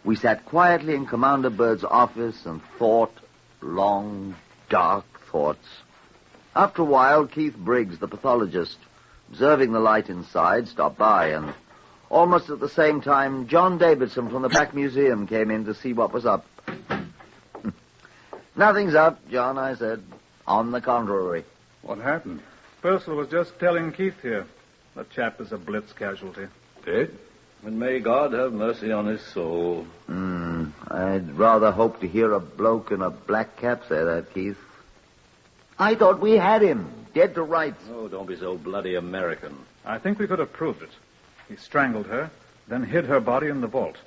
We sat quietly in Commander Bird's office and thought long, dark thoughts. After a while, Keith Briggs, the pathologist, observing the light inside, stopped by, and almost at the same time, John Davidson from the Black Museum came in to see what was up. Nothing's up, John, I said. On the contrary. What happened? Purcell was just telling Keith here. The chap is a Blitz casualty. Dead? And may God have mercy on his soul. I'd rather hope to hear a bloke in a black cap say that, Keith. I thought we had him, dead to rights. Oh, don't be so bloody American. I think we could have proved it. He strangled her, then hid her body in the vault.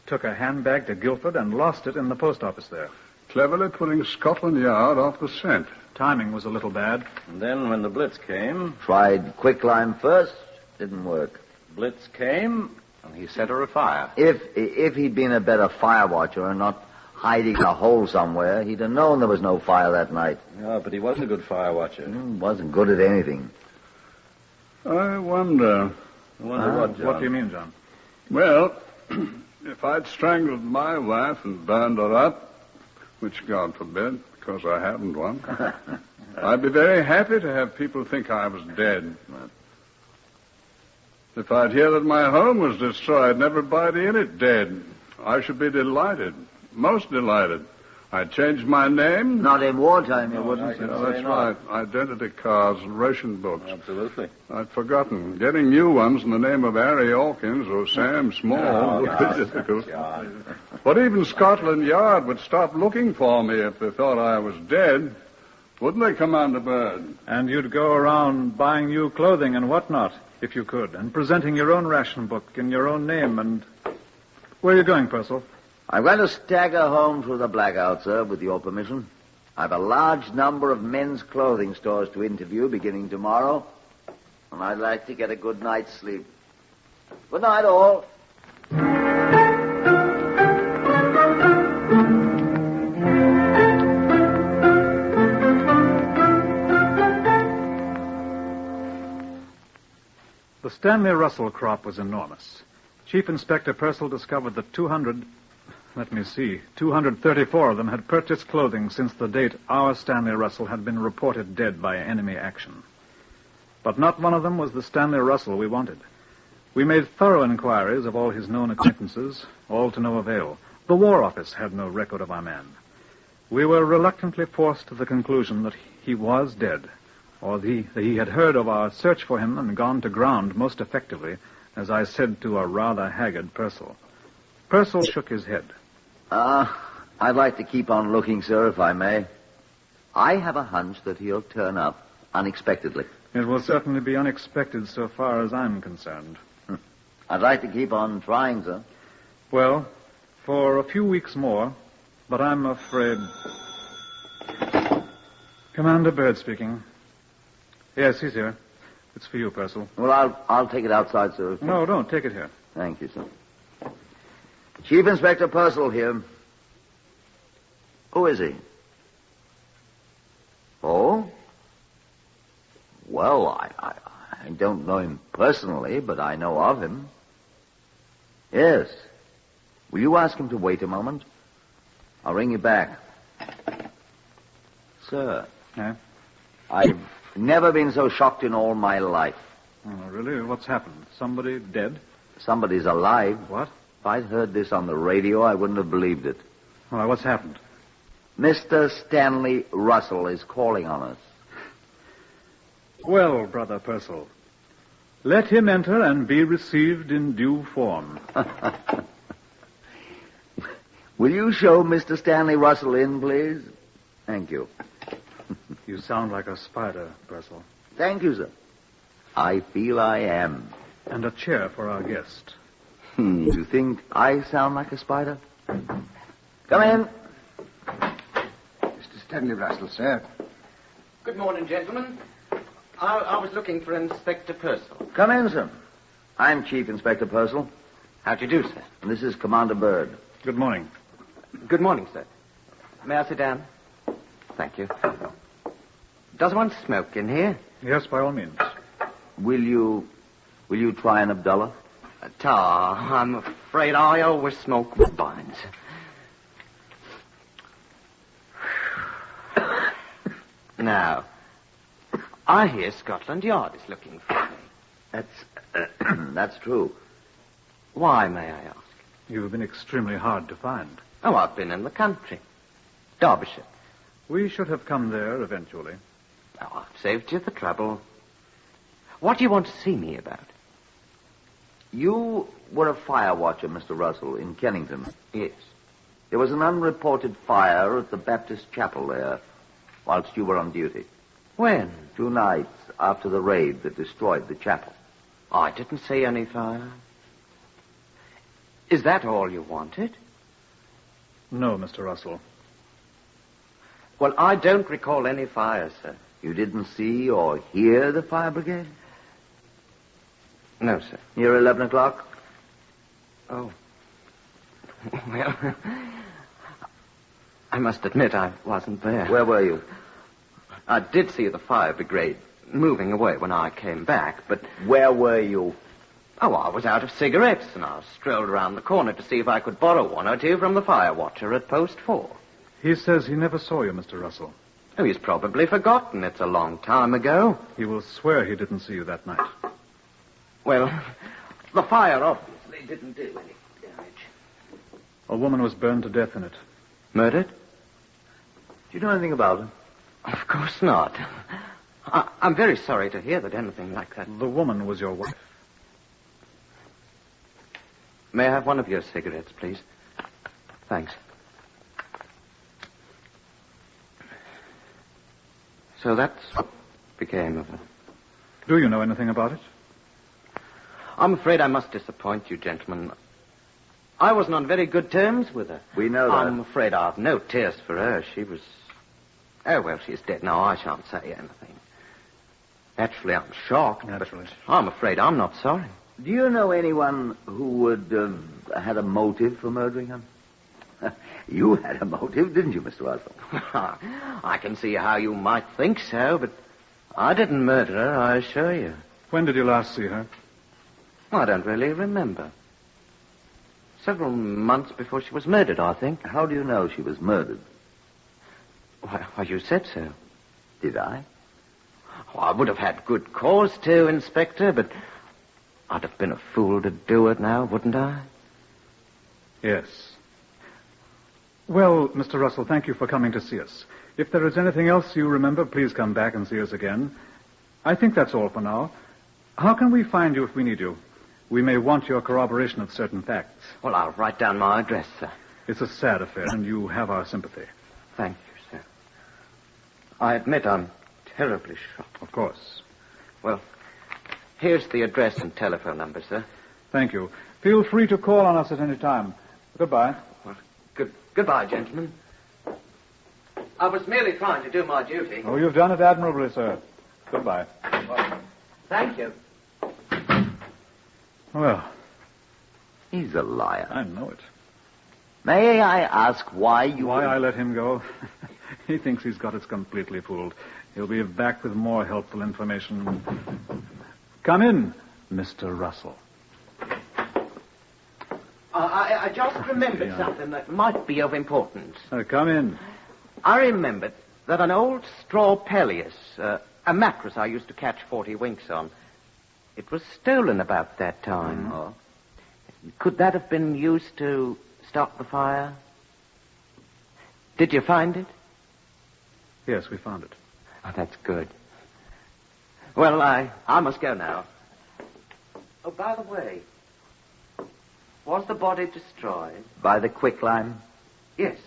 Took her handbag to Guilford and lost it in the post office there. Cleverly putting Scotland Yard off the scent. Timing was a little bad. And then when the Blitz came... Tried quicklime first, didn't work. Blitz came, and he set her afire. If he'd been a better fire watcher and not hiding in a hole somewhere, he'd have known there was no fire that night. Yeah, but he wasn't a good fire watcher. Wasn't good at anything. I wonder... What do you mean, John? Well, if I'd strangled my wife and burned her up, which God forbid, because I haven't one, I'd be very happy to have people think I was dead. If I'd hear that my home was destroyed and everybody in it dead, I should be delighted, most delighted. I'd change my name. Not in wartime, you wouldn't. That's right. Identity cards and ration books. Absolutely. I'd forgotten. Getting new ones in the name of Harry Hawkins or Sam Small would be difficult. But even Scotland Yard would stop looking for me if they thought I was dead. Wouldn't they, Commander Bird? And you'd go around buying new clothing and whatnot, if you could, and presenting your own ration book in your own name, and... Where are you going, Purcell? I'm going to stagger home through the blackout, sir, with your permission. I've a large number of men's clothing stores to interview beginning tomorrow, and I'd like to get a good night's sleep. Good night, all. The Stanley Russell crop was enormous. Chief Inspector Purcell discovered that 234 of them had purchased clothing since the date our Stanley Russell had been reported dead by enemy action. But not one of them was the Stanley Russell we wanted. We made thorough inquiries of all his known acquaintances, all to no avail. The War Office had no record of our man. We were reluctantly forced to the conclusion that he was dead, or that he had heard of our search for him and gone to ground most effectively, as I said to a rather haggard Purcell. Purcell shook his head. I'd like to keep on looking, sir, if I may. I have a hunch that he'll turn up unexpectedly. It will certainly be unexpected so far as I'm concerned. I'd like to keep on trying, sir. Well, for a few weeks more, but I'm afraid... Commander Bird speaking. Yes, he's here. It's for you, Purcell. Well, I'll take it outside, sir. No, don't. Take it here. Thank you, sir. Chief Inspector Purcell here. Who is he? Oh? Well, I don't know him personally, but I know of him. Yes. Will you ask him to wait a moment? I'll ring you back. Sir. Yeah? I've never been so shocked in all my life. Oh, really? What's happened? Somebody dead? Somebody's alive. What? If I'd heard this on the radio, I wouldn't have believed it. Well, what's happened? Mr. Stanley Russell is calling on us. Well, Brother Purcell, let him enter and be received in due form. Will you show Mr. Stanley Russell in, please? Thank you. You sound like a spider, Purcell. Thank you, sir. I feel I am. And a chair for our guest. You think I sound like a spider? Come in. Mr. Stanley Russell, sir. Good morning, gentlemen. I was looking for Inspector Purcell. Come in, sir. I'm Chief Inspector Purcell. How do you do, sir? And this is Commander Bird. Good morning. Good morning, sir. May I sit down? Thank you. Does one smoke in here? Yes, by all means. Will you try an Abdullah? I'm afraid I always smoke woodbine. I hear Scotland Yard is looking for me. That's true. Why, may I ask? You've been extremely hard to find. Oh, I've been in the country. Derbyshire. We should have come there eventually. Oh, I've saved you the trouble. What do you want to see me about? You were a fire watcher, Mr. Russell, in Kennington. Yes. There was an unreported fire at the Baptist chapel there whilst you were on duty. When? 2 nights after the raid that destroyed the chapel. I didn't see any fire. Is that all you wanted? No, Mr. Russell. Well, I don't recall any fire, sir. You didn't see or hear the fire brigade? No, sir. Near 11 o'clock? Oh. Well, I must admit I wasn't there. Where were you? I did see the fire brigade moving away when I came back, but... Where were you? Oh, I was out of cigarettes, and I strolled around the corner to see if I could borrow 1 or 2 from the fire watcher at post 4. He says he never saw you, Mr. Russell. Oh, he's probably forgotten. It's a long time ago. He will swear he didn't see you that night. Well, the fire obviously didn't do any damage. A woman was burned to death in it. Murdered? Do you know anything about it? Of course not. I'm very sorry to hear that anything like that... The woman was your wife. May I have 1 of your cigarettes, please? Thanks. So that's what became of her. Do you know anything about it? I'm afraid I must disappoint you, gentlemen. I wasn't on very good terms with her. We know that. I'm afraid I've no tears for her. She was... Oh, well, she's dead now. I shan't say anything. Naturally, I'm shocked. Naturally. But I'm afraid I'm not sorry. Do you know anyone who would have had a motive for murdering him? You had a motive, didn't you, Mr. Russell? I can see how you might think so, but I didn't murder her, I assure you. When did you last see her? I don't really remember. Several months before she was murdered, I think. How do you know she was murdered? Why, you said so. Did I? Oh, I would have had good cause to, Inspector, but I'd have been a fool to do it now, wouldn't I? Yes. Well, Mr. Russell, thank you for coming to see us. If there is anything else you remember, please come back and see us again. I think that's all for now. How can we find you if we need you? We may want your corroboration of certain facts. Well, I'll write down my address, sir. It's a sad affair, and you have our sympathy. Thank you, sir. I admit I'm terribly shocked. Of course. Well, here's the address and telephone number, sir. Thank you. Feel free to call on us at any time. Goodbye. Well, goodbye, gentlemen. I was merely trying to do my duty. Oh, you've done it admirably, sir. Goodbye. Well, thank you. Well. He's a liar. I know it. May I ask why you... Why I let him go? He thinks he's got us completely fooled. He'll be back with more helpful information. Come in, Mr. Russell. I just remembered something that might be of importance. Come in. I remembered that an old straw palliasse, a mattress I used to catch 40 winks on, it was stolen about that time. Oh. Could that have been used to stop the fire? Did you find it? Yes, we found it. Oh, that's good. Well, I must go now. Oh, by the way, was the body destroyed? By the quicklime? Yes.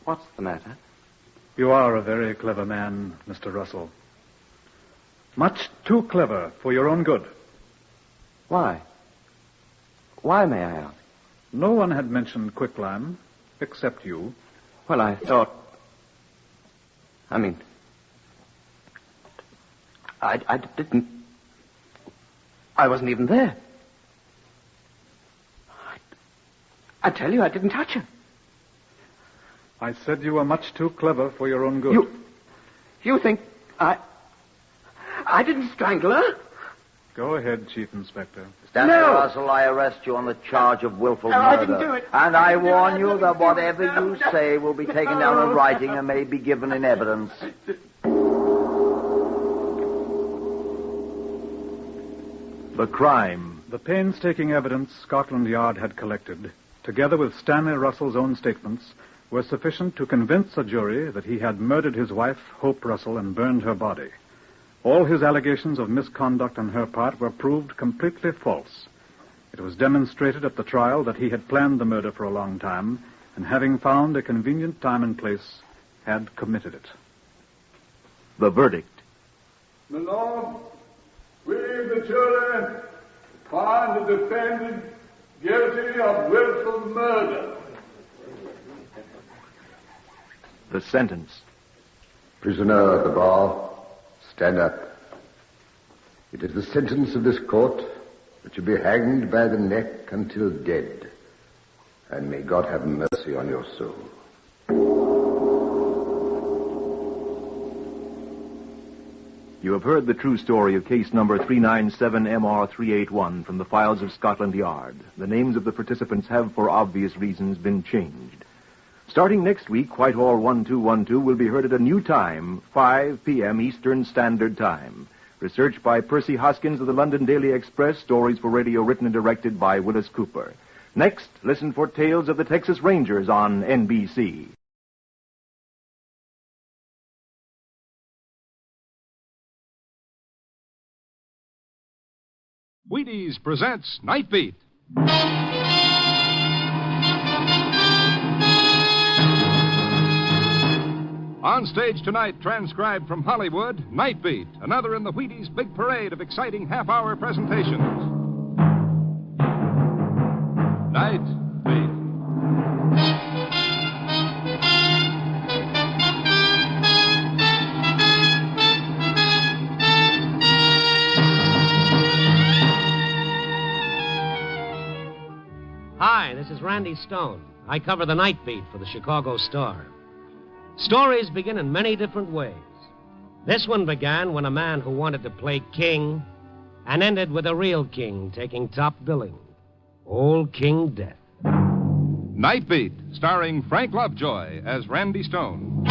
What's the matter? You are a very clever man, Mr. Russell. Much too clever for your own good. Why? Why, may I ask? No one had mentioned quicklime, except you. Well, I thought... I mean... I didn't... I wasn't even there. I tell you, I didn't touch her. I said you were much too clever for your own good. You think I didn't strangle her? Go ahead, Chief Inspector. Stanley Russell, I arrest you on the charge of willful murder. I didn't do it. And I warn you that whatever you say will be taken down in writing and may be given in evidence. The crime. The painstaking evidence Scotland Yard had collected, together with Stanley Russell's own statements, were sufficient to convince a jury that he had murdered his wife, Hope Russell, and burned her body. All his allegations of misconduct on her part were proved completely false. It was demonstrated at the trial that he had planned the murder for a long time, and having found a convenient time and place, had committed it. The verdict. My Lord, we, the jury, find the defendant guilty of willful murder. The sentence. Prisoner at the bar, stand up. It is the sentence of this court that you be hanged by the neck until dead. And may God have mercy on your soul. You have heard the true story of case number 397MR381 from the files of Scotland Yard. The names of the participants have, for obvious reasons, been changed. Starting next week, Whitehall 1212 will be heard at a new time, 5 p.m. Eastern Standard Time. Research by Percy Hoskins of the London Daily Express. Stories for radio written and directed by Willis Cooper. Next, listen for Tales of the Texas Rangers on NBC. Wheaties presents Night Beat. On stage tonight, transcribed from Hollywood, Night Beat, another in the Wheaties' big parade of exciting half-hour presentations. Night Beat. Hi, this is Randy Stone. I cover the Night Beat for the Chicago Star. Stories begin in many different ways. This one began when a man who wanted to play king and ended with a real king taking top billing. Old King Death. Night Beat, starring Frank Lovejoy as Randy Stone.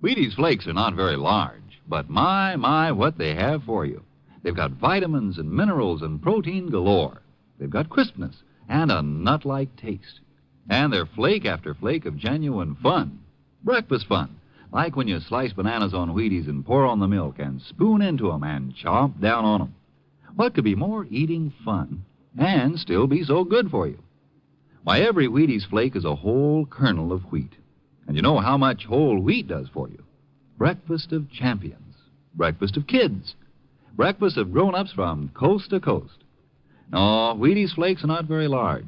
Wheaties flakes are not very large, but my, what they have for you. They've got vitamins and minerals and protein galore. They've got crispness and a nut-like taste. And they're flake after flake of genuine fun. Breakfast fun. Like when you slice bananas on Wheaties and pour on the milk and spoon into 'em and chomp down on 'em. What could be more eating fun and still be so good for you? Why, every Wheaties flake is a whole kernel of wheat. And you know how much whole wheat does for you. Breakfast of champions. Breakfast of kids. Breakfast of grown-ups from coast to coast. No, Wheaties flakes are not very large,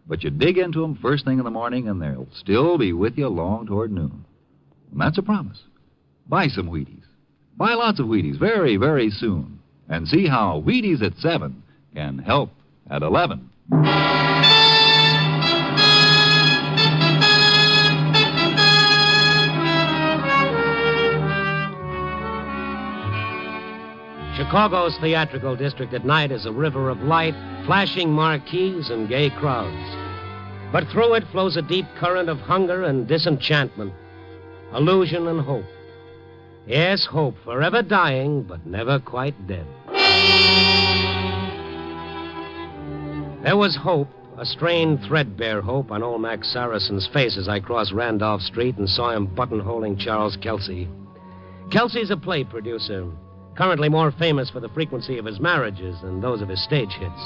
but you dig into them first thing in the morning and they'll still be with you long toward noon. And that's a promise. Buy some Wheaties. Buy lots of Wheaties very, very soon. And see how Wheaties at 7 can help at 11. Chicago's theatrical district at night is a river of light, flashing marquees, and gay crowds. But through it flows a deep current of hunger and disenchantment, illusion and hope. Yes, hope, forever dying, but never quite dead. There was hope, a strained, threadbare hope on old Max Saracen's face as I crossed Randolph Street and saw him buttonholing Charles Kelsey. Kelsey's a play producer, currently more famous for the frequency of his marriages than those of his stage hits.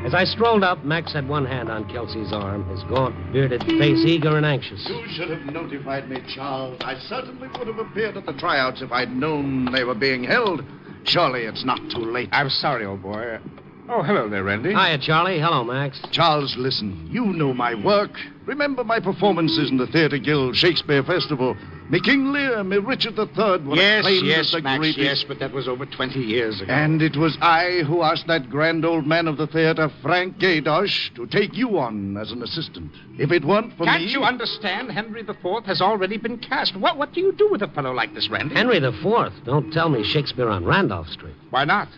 As I strolled up, Max had one hand on Kelsey's arm, his gaunt, bearded face eager and anxious. You should have notified me, Charles. I certainly would have appeared at the tryouts if I'd known they were being held. Surely it's not too late. I'm sorry, old boy. Oh, hello there, Randy. Hiya, Charlie. Hello, Max. Charles, listen. You know my work. Remember my performances in the Theatre Guild Shakespeare Festival? Me King Lear, me Richard III were acclaimed as the Max, greatest. yes, but that was over 20 years ago. And it was I who asked that grand old man of the theatre, Frank Gaydosh, to take you on as an assistant. If it weren't for Can't me... you understand? Henry IV has already been cast. What do you do with a fellow like this, Randy? Henry IV? Don't tell me Shakespeare on Randolph Street. Why not?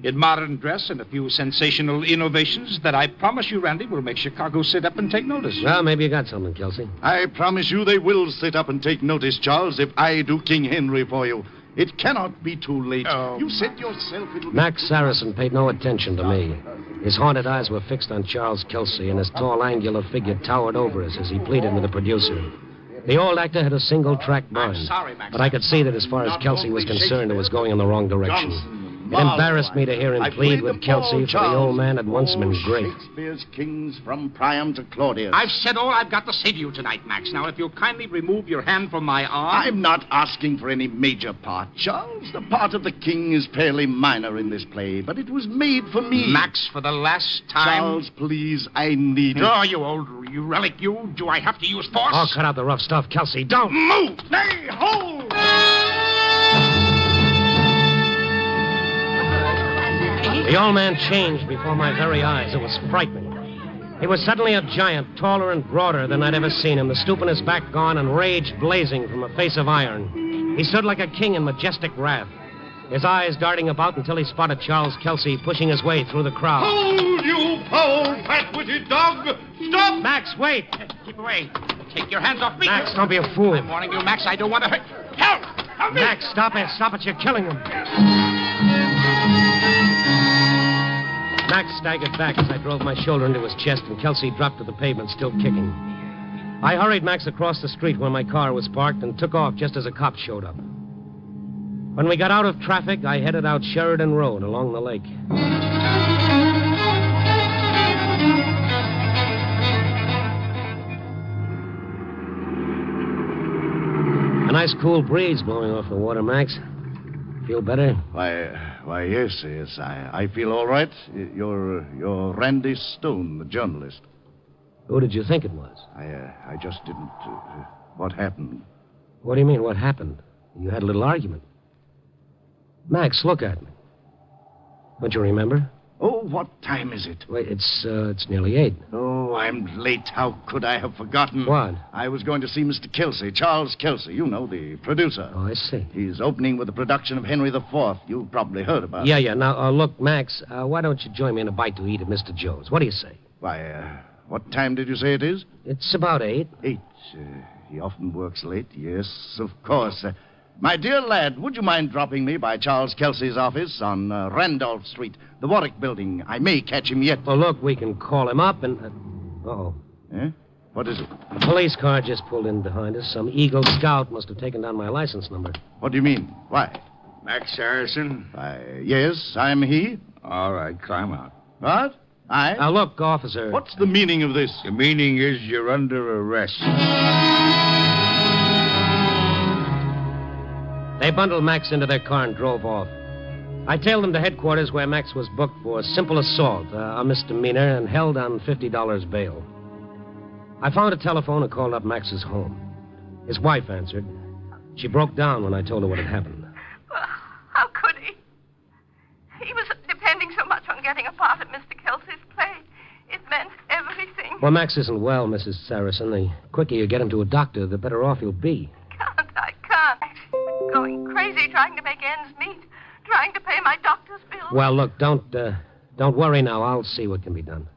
In modern dress and a few sensational innovations that I promise you, Randy, will make Chicago sit up and take notice. Well, maybe you got something, Kelsey. I promise you they will sit up and take notice, Charles, if I do King Henry for you. It cannot be too late. Oh, you said yourself it'll be... Max Saracen paid no attention to me. His haunted eyes were fixed on Charles Kelsey, and his tall, angular figure towered over us as he pleaded with the producer. The old actor had a single-track mind. I'm sorry, Max. But I could see that as far as Kelsey was concerned, it was going in the wrong direction. It embarrassed me to hear him plead with Kelsey, for the old man had once been great. Shakespeare's kings from Priam to Claudius. I've said all I've got to say to you tonight, Max. Now, if you'll kindly remove your hand from my arm... I'm not asking for any major part, Charles. The part of the king is fairly minor in this play, but it was made for me. Max, for the last time... Charles, please, I need it. Oh, you old relic, you. Do I have to use force? Oh, cut out the rough stuff, Kelsey. Don't! Move! Nay, hold! The old man changed before my very eyes. It was frightening. He was suddenly a giant, taller and broader than I'd ever seen him, the stoop in his back gone and rage blazing from a face of iron. He stood like a king in majestic wrath, his eyes darting about until he spotted Charles Kelsey pushing his way through the crowd. Hold, you foul, fat-witted dog! Stop! Max, wait! Keep away. Take your hands off me. Max, don't be a fool. I'm warning you, Max. I don't want to hurt... Help! Help me! Max, stop it. Stop it. You're killing him. Max staggered back as I drove my shoulder into his chest, and Kelsey dropped to the pavement, still kicking. I hurried Max across the street where my car was parked and took off just as a cop showed up. When we got out of traffic, I headed out Sheridan Road along the lake. A nice cool breeze blowing off the water, Max. Feel better? Why, yes. I feel all right. You're Randy Stone, the journalist. Who did you think it was? I just didn't... what happened? What do you mean, what happened? You had a little argument. Max, look at me. Don't you remember? Oh, what time is it? Wait, it's nearly 8. Oh, I'm late. How could I have forgotten? What? I was going to see Mr. Kelsey, Charles Kelsey, you know, the producer. Oh, I see. He's opening with the production of Henry IV. You've probably heard about it. Yeah. Now, look, Max, why don't you join me in a bite to eat at Mr. Joe's? What do you say? Why, what time did you say it is? It's about 8. 8. He often works late. Yes, of course. My dear lad, would you mind dropping me by Charles Kelsey's office on Randolph Street, the Warwick Building? I may catch him yet. Well, look, we can call him up and... Uh-oh. Eh? What is it? A police car just pulled in behind us. Some Eagle Scout must have taken down my license number. What do you mean? Why? Max Saracen? Yes, I'm he. All right, climb out. What? I? Now, look, officer. What's the meaning of this? The meaning is you're under arrest. They bundled Max into their car and drove off. I tailed them to headquarters where Max was booked for simple assault, a misdemeanor, and held on $50 bail. I found a telephone and called up Max's home. His wife answered. She broke down when I told her what had happened. Well, how could he? He was depending so much on getting a part of Mr. Kelsey's play. It meant everything. Well, Max isn't well, Mrs. Saracen. The quicker you get him to a doctor, the better off he'll be. I can't. Going crazy trying to make ends meet. Trying to pay my doctor's bill. Well, look, don't worry now. I'll see what can be done.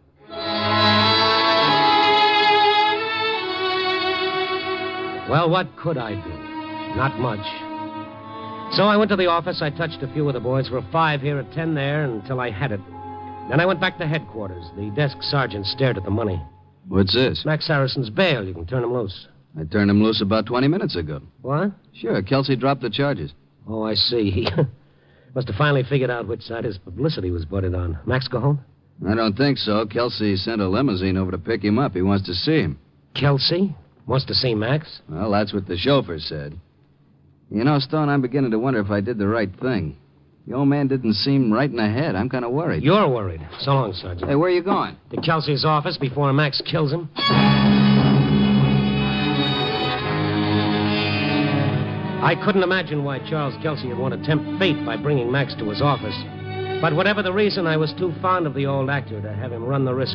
Well, what could I do? Not much. So I went to the office. I touched a few of the boys for a 5 here, a 10 there, until I had it. Then I went back to headquarters. The desk sergeant stared at the money. What's this? Max Saracen's bail. You can turn him loose. I turned him loose about 20 minutes ago. What? Sure, Kelsey dropped the charges. Oh, I see. He must have finally figured out which side his publicity was butted on. Max go home? I don't think so. Kelsey sent a limousine over to pick him up. He wants to see him. Kelsey? Wants to see Max? Well, that's what the chauffeur said. You know, Stone, I'm beginning to wonder if I did the right thing. The old man didn't seem right in the head. I'm kind of worried. You're worried. So long, Sergeant. Hey, where are you going? To Kelsey's office before Max kills him. I couldn't imagine why Charles Kelsey would want to tempt fate by bringing Max to his office. But whatever the reason, I was too fond of the old actor to have him run the risk